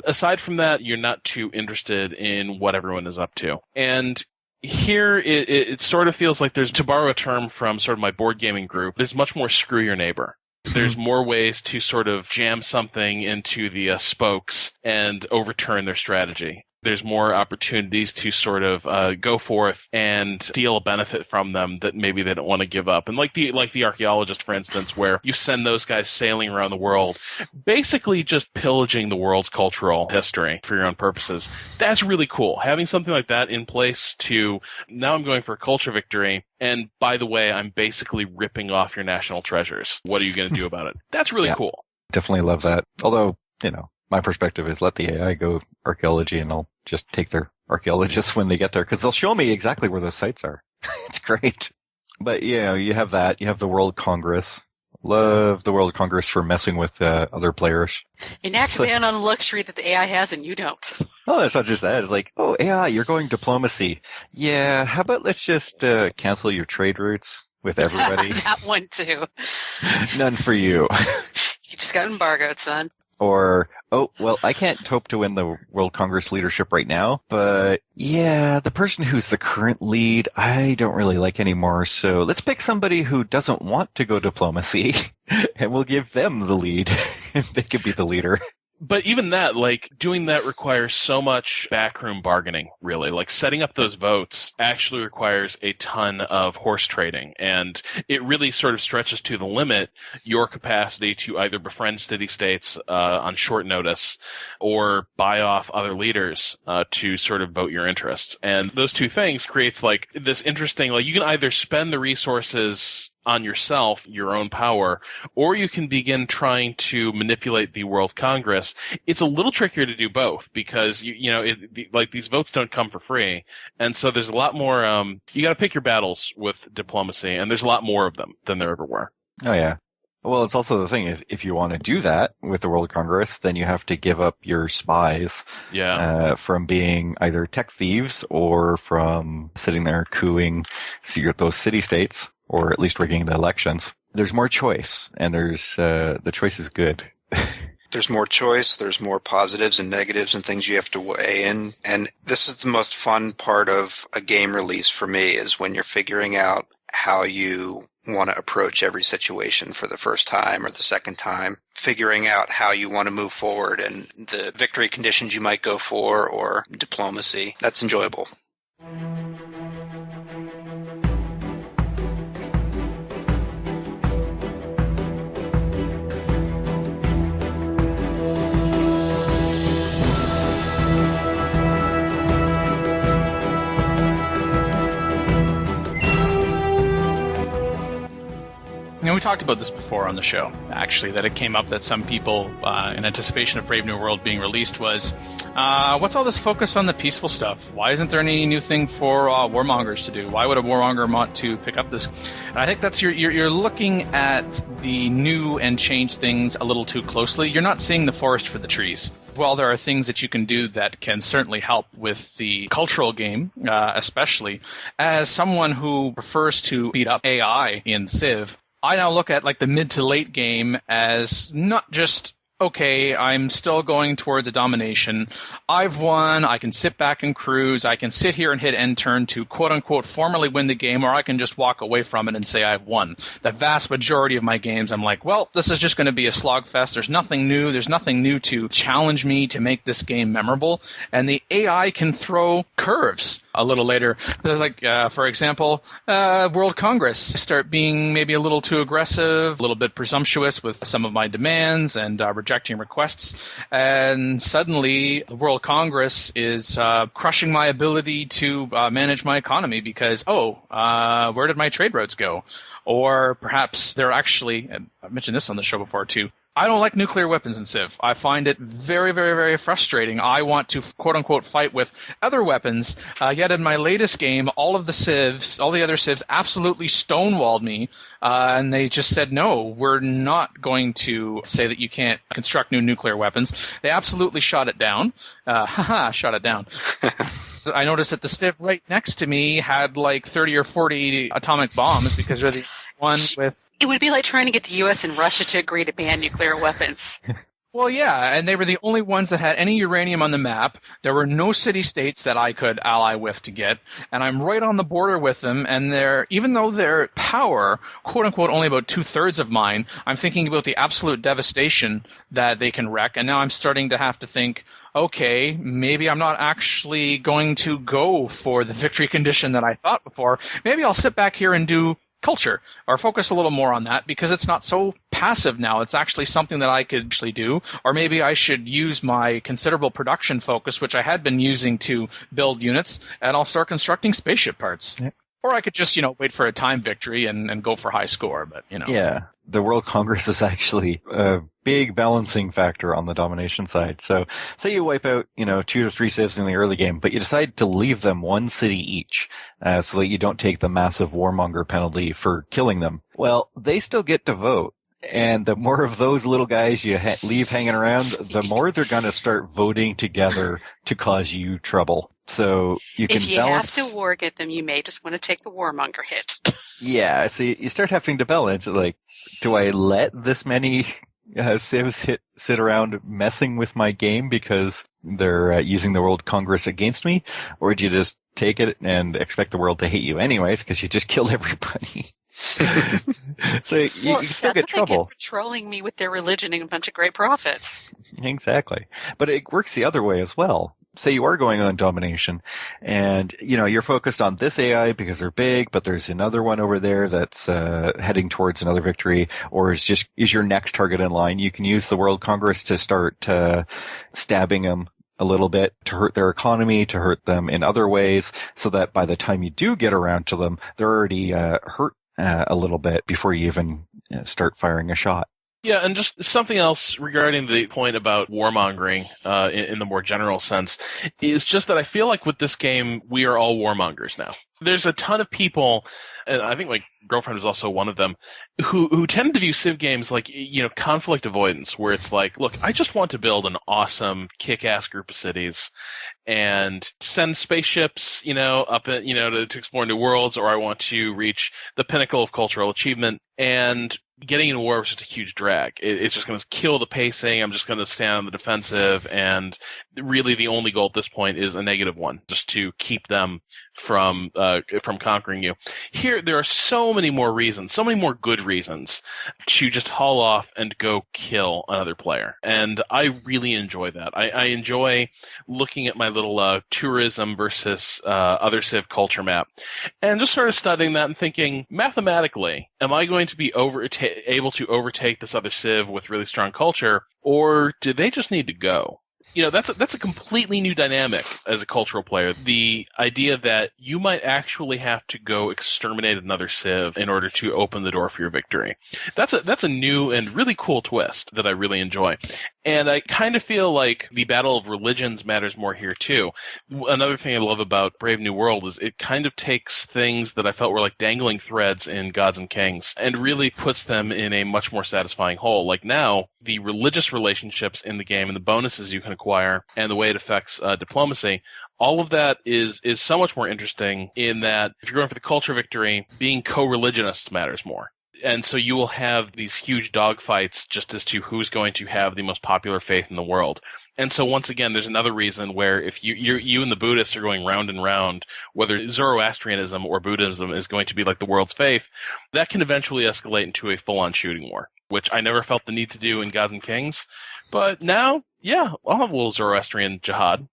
Speaker 9: Aside from that, you're not too interested in what everyone is up to. And here, it sort of feels like there's, to borrow a term from sort of my board gaming group, there's much more screw your neighbor. There's more ways to sort of jam something into the spokes and overturn their strategy. There's more opportunities to sort of go forth and steal a benefit from them that maybe they don't want to give up. And like the archaeologist, for instance, where you send those guys sailing around the world, basically just pillaging the world's cultural history for your own purposes. That's really cool. Having something like that in place to, now I'm going for a culture victory, and by the way, I'm basically ripping off your national treasures. What are you going to do about it? That's really cool.
Speaker 4: Definitely love that. Although, my perspective is let the AI go archaeology, and I'll just take their archaeologists when they get there, because they'll show me exactly where those sites are. It's great. But, you have that. You have the World Congress. Love the World Congress for messing with other players.
Speaker 6: Enact a ban on a luxury that the AI has and you don't.
Speaker 4: Oh, that's not just that. It's like, oh, AI, you're going diplomacy. Yeah, how about let's just cancel your trade routes with everybody?
Speaker 6: That one, too.
Speaker 4: None for you.
Speaker 6: You just got embargoed, son.
Speaker 4: Or, oh, well, I can't hope to win the World Congress leadership right now, but yeah, the person who's the current lead, I don't really like anymore, so let's pick somebody who doesn't want to go diplomacy, and we'll give them the lead. They could be the leader.
Speaker 9: But even that, like, doing that requires so much backroom bargaining, really. Like, setting up those votes actually requires a ton of horse trading, and it really sort of stretches to the limit your capacity to either befriend city-states on short notice or buy off other leaders to sort of vote your interests. And those two things creates, like, this interesting, like, you can either spend the resources on yourself, your own power, or you can begin trying to manipulate the World Congress. It's a little trickier to do both because like these votes don't come for free, and so there's a lot more. You got to pick your battles with diplomacy, and there's a lot more of them than there ever were.
Speaker 4: Oh yeah. Well, it's also the thing, if you want to do that with the World Congress, then you have to give up your spies from being either tech thieves or from sitting there cooing those city-states, or at least rigging the elections. There's more choice, and the choice is good.
Speaker 3: There's more choice, there's more positives and negatives and things you have to weigh in. And this is the most fun part of a game release for me, is when you're figuring out how you want to approach every situation for the first time or the second time, figuring out how you want to move forward and the victory conditions you might go for or diplomacy. That's enjoyable.
Speaker 2: We talked about this before on the show, actually, that it came up that some people, in anticipation of Brave New World being released, was, what's all this focus on the peaceful stuff? Why isn't there any new thing for warmongers to do? Why would a warmonger want to pick up this? And I think that's you're looking at the new and changed things a little too closely. You're not seeing the forest for the trees. While there are things that you can do that can certainly help with the cultural game, especially, as someone who prefers to beat up AI in Civ, I now look at like the mid to late game as not just, okay, I'm still going towards a domination. I've won. I can sit back and cruise. I can sit here and hit end turn to quote-unquote formally win the game, or I can just walk away from it and say I've won. The vast majority of my games, I'm like, well, this is just going to be a slogfest. There's nothing new. There's nothing new to challenge me to make this game memorable. And the AI can throw curves a little later. Like, for example, World Congress start being maybe a little too aggressive, a little bit presumptuous with some of my demands and rejecting requests, and suddenly the World Congress is crushing my ability to manage my economy because, where did my trade routes go? Or perhaps they're actually, I've mentioned this on the show before too, I don't like nuclear weapons in Civ. I find it very, very, very frustrating. I want to, quote-unquote, fight with other weapons, yet in my latest game, all the other Civs absolutely stonewalled me, and they just said, no, we're not going to say that you can't construct new nuclear weapons. They absolutely shot it down. Shot it down. I noticed that the Civ right next to me had like 30 or 40 atomic bombs because they're the one with...
Speaker 6: It would be like trying to get the U.S. and Russia to agree to ban nuclear weapons.
Speaker 2: Well, yeah, and they were the only ones that had any uranium on the map. There were no city-states that I could ally with to get, and I'm right on the border with them, and even though their power, quote-unquote, only about 2/3 of mine, I'm thinking about the absolute devastation that they can wreak, and now I'm starting to have to think, okay, maybe I'm not actually going to go for the victory condition that I thought before. Maybe I'll sit back here and do culture, or focus a little more on that, because it's not so passive now. It's actually something that I could actually do. Or maybe I should use my considerable production focus, which I had been using to build units, and I'll start constructing spaceship parts. Yeah. Or I could just, wait for a time victory and go for high score, but,
Speaker 4: Yeah, the World Congress is actually a big balancing factor on the domination side. So, say you wipe out, 2 to 3 civs in the early game, but you decide to leave them one city each, so that you don't take the massive warmonger penalty for killing them. Well, they still get to vote. And the more of those little guys you leave hanging around, the more they're going to start voting together to cause you trouble. So you can
Speaker 6: balance. If you
Speaker 4: balance...
Speaker 6: have to war get them, you may just want to take the warmonger hit.
Speaker 4: Yeah, so you start having to balance. Like, do I let this many civs sit around messing with my game because they're using the World Congress against me? Or do you just take it and expect the world to hate you anyways because you just killed everybody? So you still get trouble.
Speaker 6: For trolling me with their religion and a bunch of great prophets.
Speaker 4: Exactly. But it works the other way as well. Say you are going on domination and, you're focused on this AI because they're big, but there's another one over there that's heading towards another victory or is your next target in line. You can use the World Congress to start stabbing them a little bit to hurt their economy, to hurt them in other ways so that by the time you do get around to them, they're already hurt a little bit before you even start firing a shot.
Speaker 9: Yeah, and just something else regarding the point about warmongering in the more general sense is just that I feel like with this game, we are all warmongers now. There's a ton of people, and I think my girlfriend is also one of them, who tend to view Civ games like, conflict avoidance, where it's like, look, I just want to build an awesome, kick-ass group of cities and send spaceships, up, to explore new worlds, or I want to reach the pinnacle of cultural achievement, and getting into war was just a huge drag. It's just going to kill the pacing. I'm just going to stand on the defensive, and really the only goal at this point is a negative one, just to keep them from conquering you. Here, there are so many more reasons, so many more good reasons to just haul off and go kill another player. And I really enjoy that. I enjoy looking at my little tourism versus other Civ culture map and just sort of studying that and thinking, mathematically, am I going to be able to overtake this other Civ with really strong culture, or do they just need to go? That's a completely new dynamic as a cultural player. The idea that you might actually have to go exterminate another Civ in order to open the door for your victory. That's a new and really cool twist that I really enjoy. And I kind of feel like the battle of religions matters more here too. Another thing I love about Brave New World is it kind of takes things that I felt were like dangling threads in Gods and Kings and really puts them in a much more satisfying whole. Like now, the religious relationships in the game and the bonuses you can acquire and the way it affects diplomacy, all of that is so much more interesting in that if you're going for the culture victory, being co-religionists matters more. And so you will have these huge dogfights just as to who's going to have the most popular faith in the world. And so once again, there's another reason where if you and the Buddhists are going round and round, whether Zoroastrianism or Buddhism is going to be like the world's faith, that can eventually escalate into a full-on shooting war, which I never felt the need to do in Gods and Kings. But now, yeah, I'll have a little Zoroastrian jihad.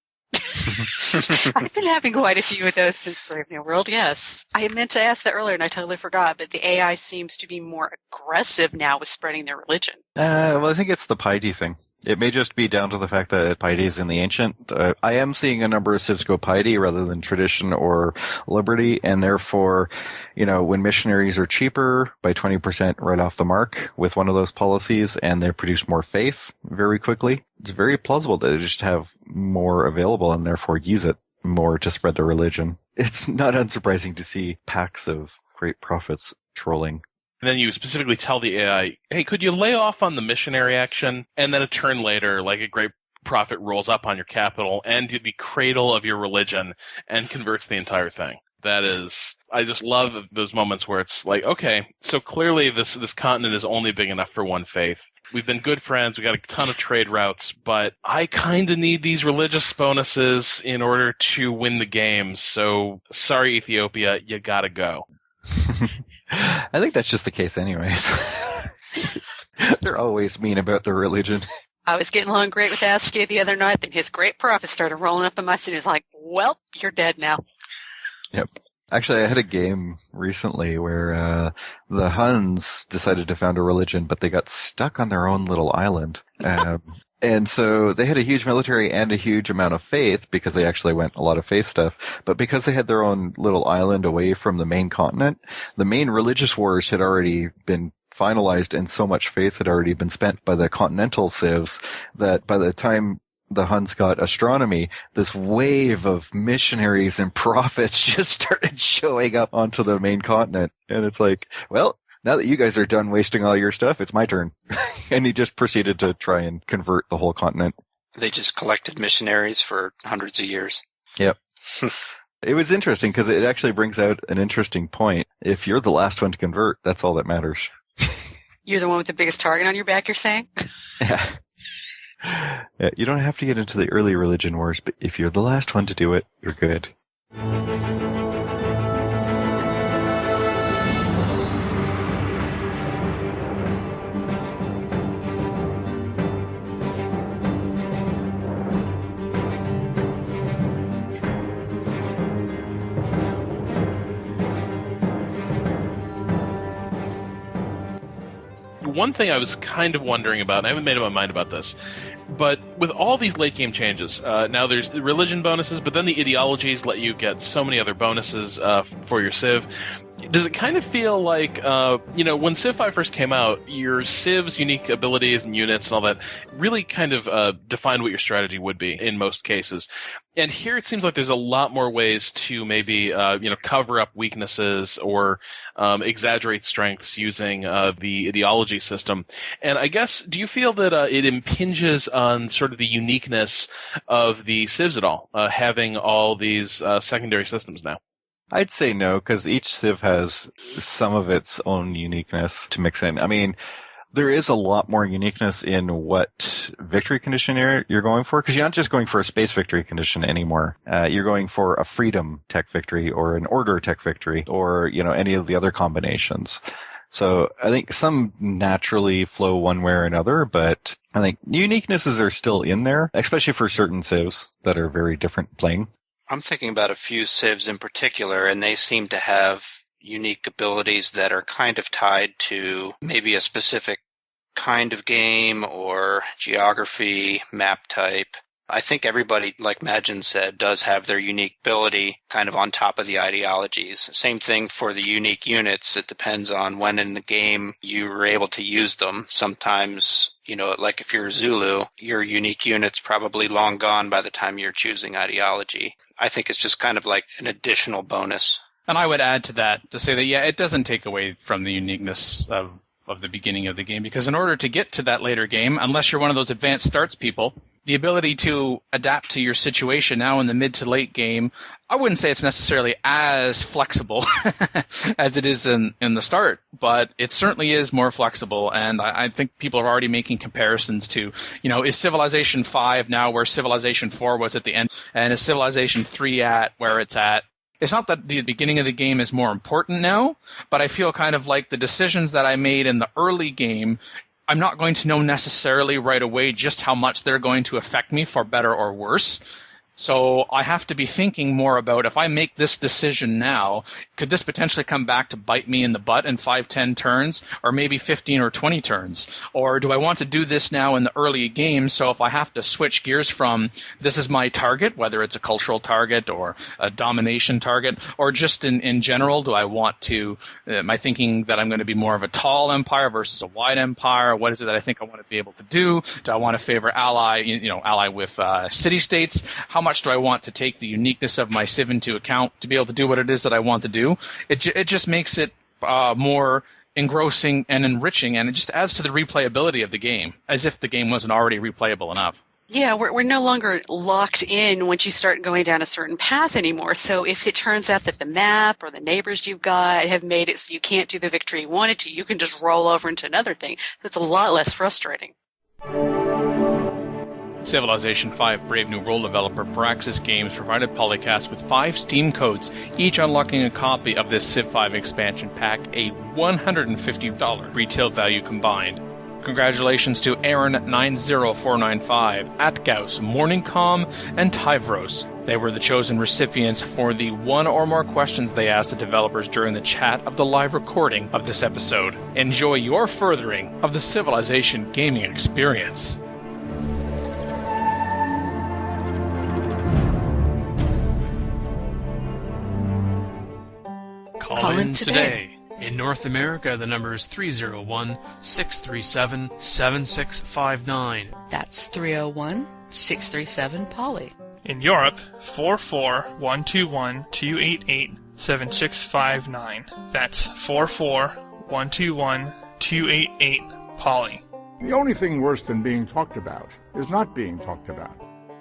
Speaker 6: I've been having quite a few of those since Brave New World, yes. I meant to ask that earlier and I totally forgot, but the AI seems to be more aggressive now with spreading their religion.
Speaker 4: Well, I think it's the piety thing. It may just be down to the fact that piety is in the ancient. I am seeing a number of civs go piety rather than tradition or liberty, and therefore, when missionaries are cheaper by 20% right off the mark with one of those policies and they produce more faith very quickly, it's very plausible that they just have more available and therefore use it more to spread their religion. It's not unsurprising to see packs of great prophets trolling.
Speaker 9: And then you specifically tell the AI, hey, could you lay off on the missionary action? And then a turn later, like a great prophet rolls up on your capital and the cradle of your religion and converts the entire thing. That is, I just love those moments where it's like, okay, so clearly this continent is only big enough for one faith. We've been good friends. We got a ton of trade routes, but I kind of need these religious bonuses in order to win the game. So sorry, Ethiopia, you gotta go.
Speaker 4: I think that's just the case anyways. They're always mean about their religion.
Speaker 6: I was getting along great with Askia the other night, then his great prophet started rolling up in my city. He was like, well, you're dead now.
Speaker 4: Yep. Actually, I had a game recently where the Huns decided to found a religion, but they got stuck on their own little island. And so they had a huge military and a huge amount of faith because they actually went a lot of faith stuff. But because they had their own little island away from the main continent, the main religious wars had already been finalized and so much faith had already been spent by the continental civs that by the time the Huns got astronomy, this wave of missionaries and prophets just started showing up onto the main continent. And it's like, well, now that you guys are done wasting all your stuff, it's my turn. And he just proceeded to try and convert the whole continent.
Speaker 3: They just collected missionaries for hundreds of years.
Speaker 4: Yep. It was interesting because it actually brings out an interesting point. If you're the last one to convert, that's all that matters.
Speaker 6: You're the one with the biggest target on your back, you're saying?
Speaker 4: Yeah. Yeah, you don't have to get into the early religion wars, but if you're the last one to do it, you're good.
Speaker 9: one thing I was kind of wondering about, and I haven't made up my mind about this, but with all these late game changes, now there's the religion bonuses, but then the ideologies let you get so many other bonuses for your Civ. Does it kind of feel like, when Civ 5 first came out, your Civ's unique abilities and units and all that really kind of defined what your strategy would be in most cases. And here it seems like there's a lot more ways to maybe, cover up weaknesses or exaggerate strengths using the ideology system. And I guess, do you feel that it impinges on sort of the uniqueness of the Civs at all, having all these secondary systems now?
Speaker 4: I'd say no, because each Civ has some of its own uniqueness to mix in. I mean, there is a lot more uniqueness in what victory condition you're going for, because you're not just going for a space victory condition anymore. You're going for a freedom tech victory or an order tech victory or, any of the other combinations. So I think some naturally flow one way or another, but I think uniquenesses are still in there, especially for certain Civs that are very different playing.
Speaker 3: I'm thinking about a few Civs in particular, and they seem to have unique abilities that are kind of tied to maybe a specific kind of game or geography, map type. I think everybody, like Majin said, does have their unique ability kind of on top of the ideologies. Same thing for the unique units. It depends on when in the game you were able to use them. Sometimes, like if you're Zulu, your unique unit's probably long gone by the time you're choosing ideology. I think it's just kind of like an additional bonus.
Speaker 2: And I would add to that to say that, it doesn't take away from the uniqueness of the beginning of the game, because in order to get to that later game, unless you're one of those advanced starts people, the ability to adapt to your situation now in the mid to late game, I wouldn't say it's necessarily as flexible as it is in the start, but it certainly is more flexible. And I think people are already making comparisons to, is Civilization 5 now where Civilization 4 was at the end, and is Civilization 3 at where it's at? It's not that the beginning of the game is more important now, but I feel kind of like the decisions that I made in the early game, I'm not going to know necessarily right away just how much they're going to affect me for better or worse. So I have to be thinking more about, if I make this decision now, could this potentially come back to bite me in the butt in 5-10 turns, or maybe 15 or 20 turns? Or do I want to do this now in the early game, so if I have to switch gears from this is my target, whether it's a cultural target or a domination target, or just in general, do I want to, am I thinking that I'm going to be more of a tall empire versus a wide empire? What is it that I think I want to be able to do? Do I want to favor ally with city-states? How much do I want to take the uniqueness of my Civ into account to be able to do what it is that I want to do? It just makes it more engrossing and enriching, and it just adds to the replayability of the game, as if the game wasn't already replayable enough.
Speaker 6: Yeah, we're no longer locked in once you start going down a certain path anymore. So if it turns out that the map or the neighbors you've got have made it so you can't do the victory you wanted to, you can just roll over into another thing. So it's a lot less frustrating.
Speaker 2: Civilization 5 Brave New World developer Firaxis Games provided PolyCast with 5 Steam codes, each unlocking a copy of this Civ 5 expansion pack, a $150 retail value combined. Congratulations to Aaron90495, Atgaus, Morningcom, and Tyvros. They were the chosen recipients for the one or more questions they asked the developers during the chat of the live recording of this episode. Enjoy your furthering of the Civilization gaming experience.
Speaker 1: Call in today. In North America, the number is 301-637-7659. That's 301-637-POLY.
Speaker 11: In Europe, 44121-288-7659. That's 44121-288-POLY.
Speaker 8: The only thing worse than being talked about is not being talked about.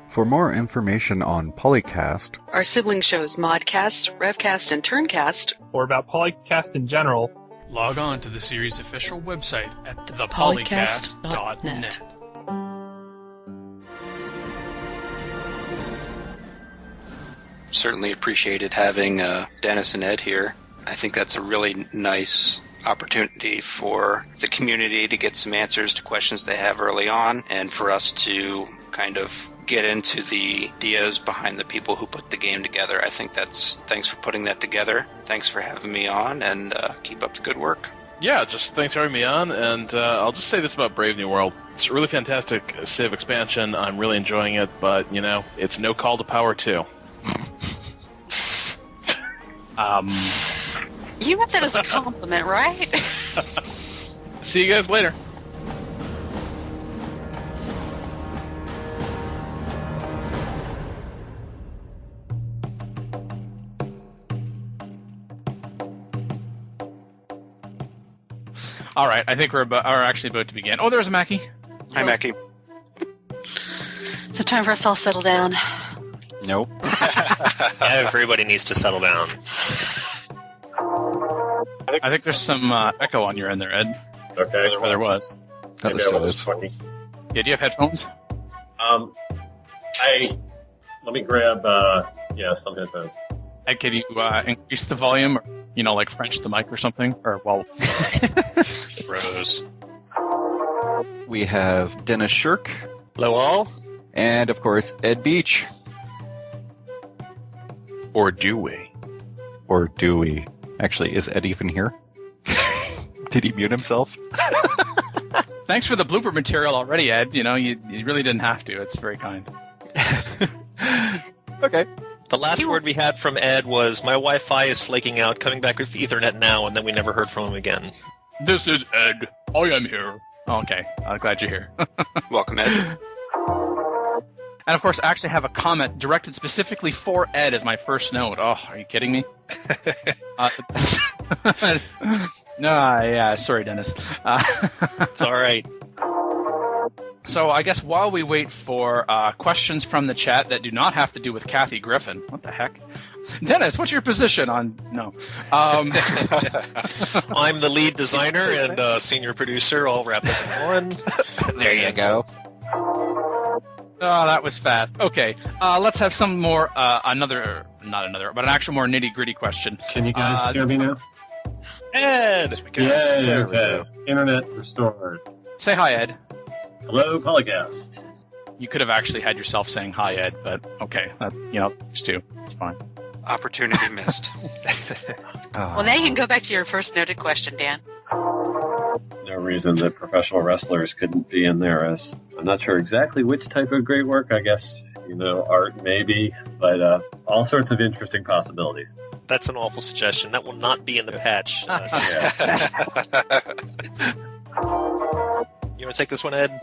Speaker 12: For more information on PolyCast,
Speaker 6: our sibling shows Modcast, Revcast, and Turncast,
Speaker 11: or about PolyCast in general,
Speaker 1: log on to the series' official website at thepolycast.net.
Speaker 3: Certainly appreciated having Dennis and Ed here. I think that's a really nice opportunity for the community to get some answers to questions they have early on, and for us to kind of get into the ideas behind the people who put the game together. I think thanks for putting that together. Thanks for having me on, and keep up the good work.
Speaker 9: Yeah, just thanks for having me on, and I'll just say this about Brave New World. It's a really fantastic Civ expansion. I'm really enjoying it, but, it's no call to power 2.
Speaker 6: You meant that as a compliment, right?
Speaker 9: See you guys later.
Speaker 2: All right, I think we're actually about to begin. Oh, there's Mackie.
Speaker 3: Hi, Mackie.
Speaker 6: It's time for us all to settle down.
Speaker 4: Nope.
Speaker 7: Everybody needs to settle down.
Speaker 2: I think there's some echo on your end there, Ed.
Speaker 5: Okay.
Speaker 2: Or there was.
Speaker 4: That
Speaker 5: Maybe
Speaker 4: still
Speaker 5: I was
Speaker 4: is.
Speaker 5: funny.
Speaker 2: Yeah, do you have headphones?
Speaker 5: Let me grab some headphones.
Speaker 2: Ed, can you increase the volume? Or, like French the mic or something? Or,
Speaker 7: Rose.
Speaker 4: We have Dennis Shirk.
Speaker 7: Hello, all.
Speaker 4: And, of course, Ed Beach.
Speaker 9: Or do we?
Speaker 4: Or do we? Actually, is Ed even here? Did he mute himself?
Speaker 2: Thanks for the blooper material already, Ed. You really didn't have to. It's very kind.
Speaker 4: Okay.
Speaker 7: The last word we had from Ed was, my Wi-Fi is flaking out, coming back with Ethernet now, and then we never heard from him again.
Speaker 2: This is Ed. I am here. Okay, I'm glad you're here.
Speaker 3: Welcome, Ed.
Speaker 2: And of course, I actually have a comment directed specifically for Ed as my first note. Oh, are you kidding me? Sorry, Dennis.
Speaker 7: It's all right.
Speaker 2: So I guess while we wait for questions from the chat that do not have to do with Kathy Griffin, what the heck? Dennis, what's your position on... No.
Speaker 7: I'm the lead designer and senior producer, all wrapped up in one.
Speaker 4: There you go.
Speaker 2: Oh, that was fast. Okay, let's have some more, but an actual more nitty-gritty question.
Speaker 5: Can you guys hear me now?
Speaker 7: Ed!
Speaker 5: Yay, okay. Internet restored.
Speaker 2: Say hi, Ed.
Speaker 5: Hello, PolyCast.
Speaker 2: You could have actually had yourself saying hi, Ed, but okay, just two. It's fine.
Speaker 3: Opportunity missed.
Speaker 6: Well, now you can go back to your first noted question, Dan.
Speaker 5: No reason that professional wrestlers couldn't be in there. As I'm not sure exactly which type of great work. I guess, art maybe, but all sorts of interesting possibilities.
Speaker 7: That's an awful suggestion. That will not be in the patch. You want to take this one, Ed?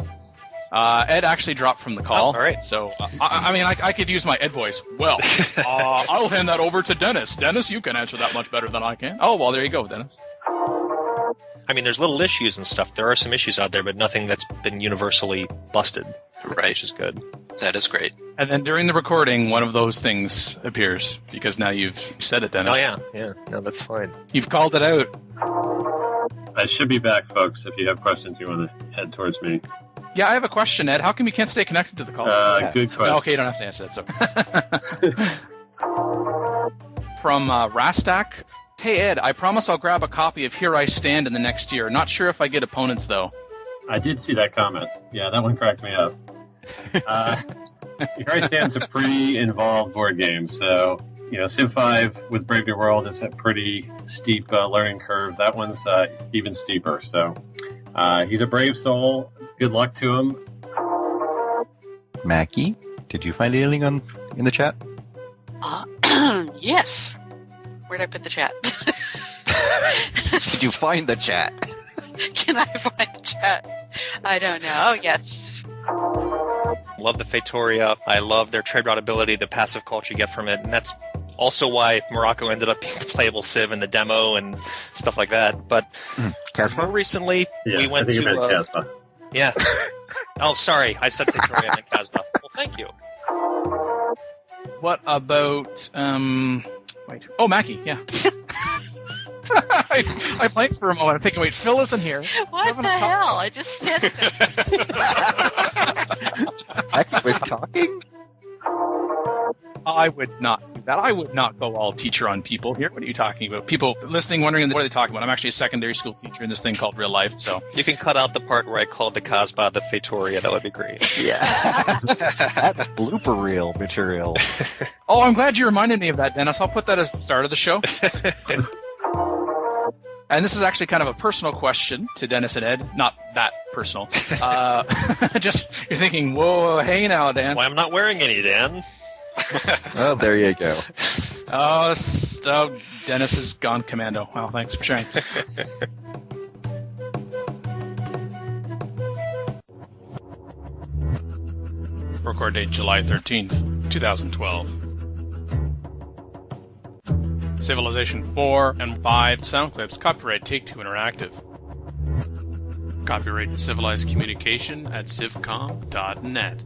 Speaker 2: Ed actually dropped from the call.
Speaker 7: Oh, all right.
Speaker 2: So, I could use my Ed voice. Well, I'll hand that over to Dennis. Dennis, you can answer that much better than I can. Oh, well, there you go, Dennis.
Speaker 7: I mean, there's little issues and stuff. There are some issues out there, but nothing that's been universally busted.
Speaker 3: Right.
Speaker 7: Which is good.
Speaker 3: That is great.
Speaker 2: And then during the recording, one of those things appears, because now you've said it, Dennis.
Speaker 7: Oh, yeah. Yeah. No, that's fine.
Speaker 2: You've called it out.
Speaker 5: I should be back, folks. If you have questions, you want to head towards me.
Speaker 2: Yeah, I have a question, Ed. How come you can't stay connected to the call?
Speaker 5: Good question.
Speaker 2: Okay, you don't have to answer that. So. From Rastak. Hey, Ed, I promise I'll grab a copy of Here I Stand in the next year. Not sure if I get opponents, though.
Speaker 5: I did see that comment. Yeah, that one cracked me up. Here I Stand's a pretty involved board game, so... Civ 5 with Brave New World is a pretty steep learning curve. That one's even steeper. So he's a brave soul. Good luck to him.
Speaker 4: Mackie, did you find anything in the chat?
Speaker 6: Yes. Where'd I put the chat?
Speaker 4: Did you find the chat?
Speaker 6: Can I find the chat? I don't know. Oh, yes.
Speaker 7: Love the Fatoria. I love their trade route ability, the passive culture you get from it, and that's also why Morocco ended up being the playable Civ in the demo and stuff like that. But more recently, we went to...
Speaker 5: Casbah.
Speaker 7: Yeah. Oh, sorry. I said Victoria and Casbah. Well, thank you.
Speaker 2: What about... Wait. Oh, Mackie, yeah. I blanked for a moment. I'm thinking, wait, Phil isn't here.
Speaker 6: What the hell? I just said that.
Speaker 4: Mackie was talking?
Speaker 2: I would not do that. I would not go all teacher on people here. What are you talking about? People listening, wondering, what are they talking about? I'm actually a secondary school teacher in this thing called real life, so...
Speaker 7: You can cut out the part where I called the Casbah the Fatoria. That would be great.
Speaker 4: Yeah. That's blooper reel material.
Speaker 2: Oh, I'm glad you reminded me of that, Dennis. I'll put that as the start of the show. And this is actually kind of a personal question to Dennis and Ed. Not that personal. Just, you're thinking, whoa, hey now, Dan.
Speaker 7: Why I'm not wearing any, Dan?
Speaker 4: Oh, there you go.
Speaker 2: Oh, Dennis has gone commando. Well, thanks for sharing. Record date July 13th, 2012. Civilization 4 and 5 sound clips. Copyright Take-Two Interactive. Copyright Civilized Communication at civcom.net.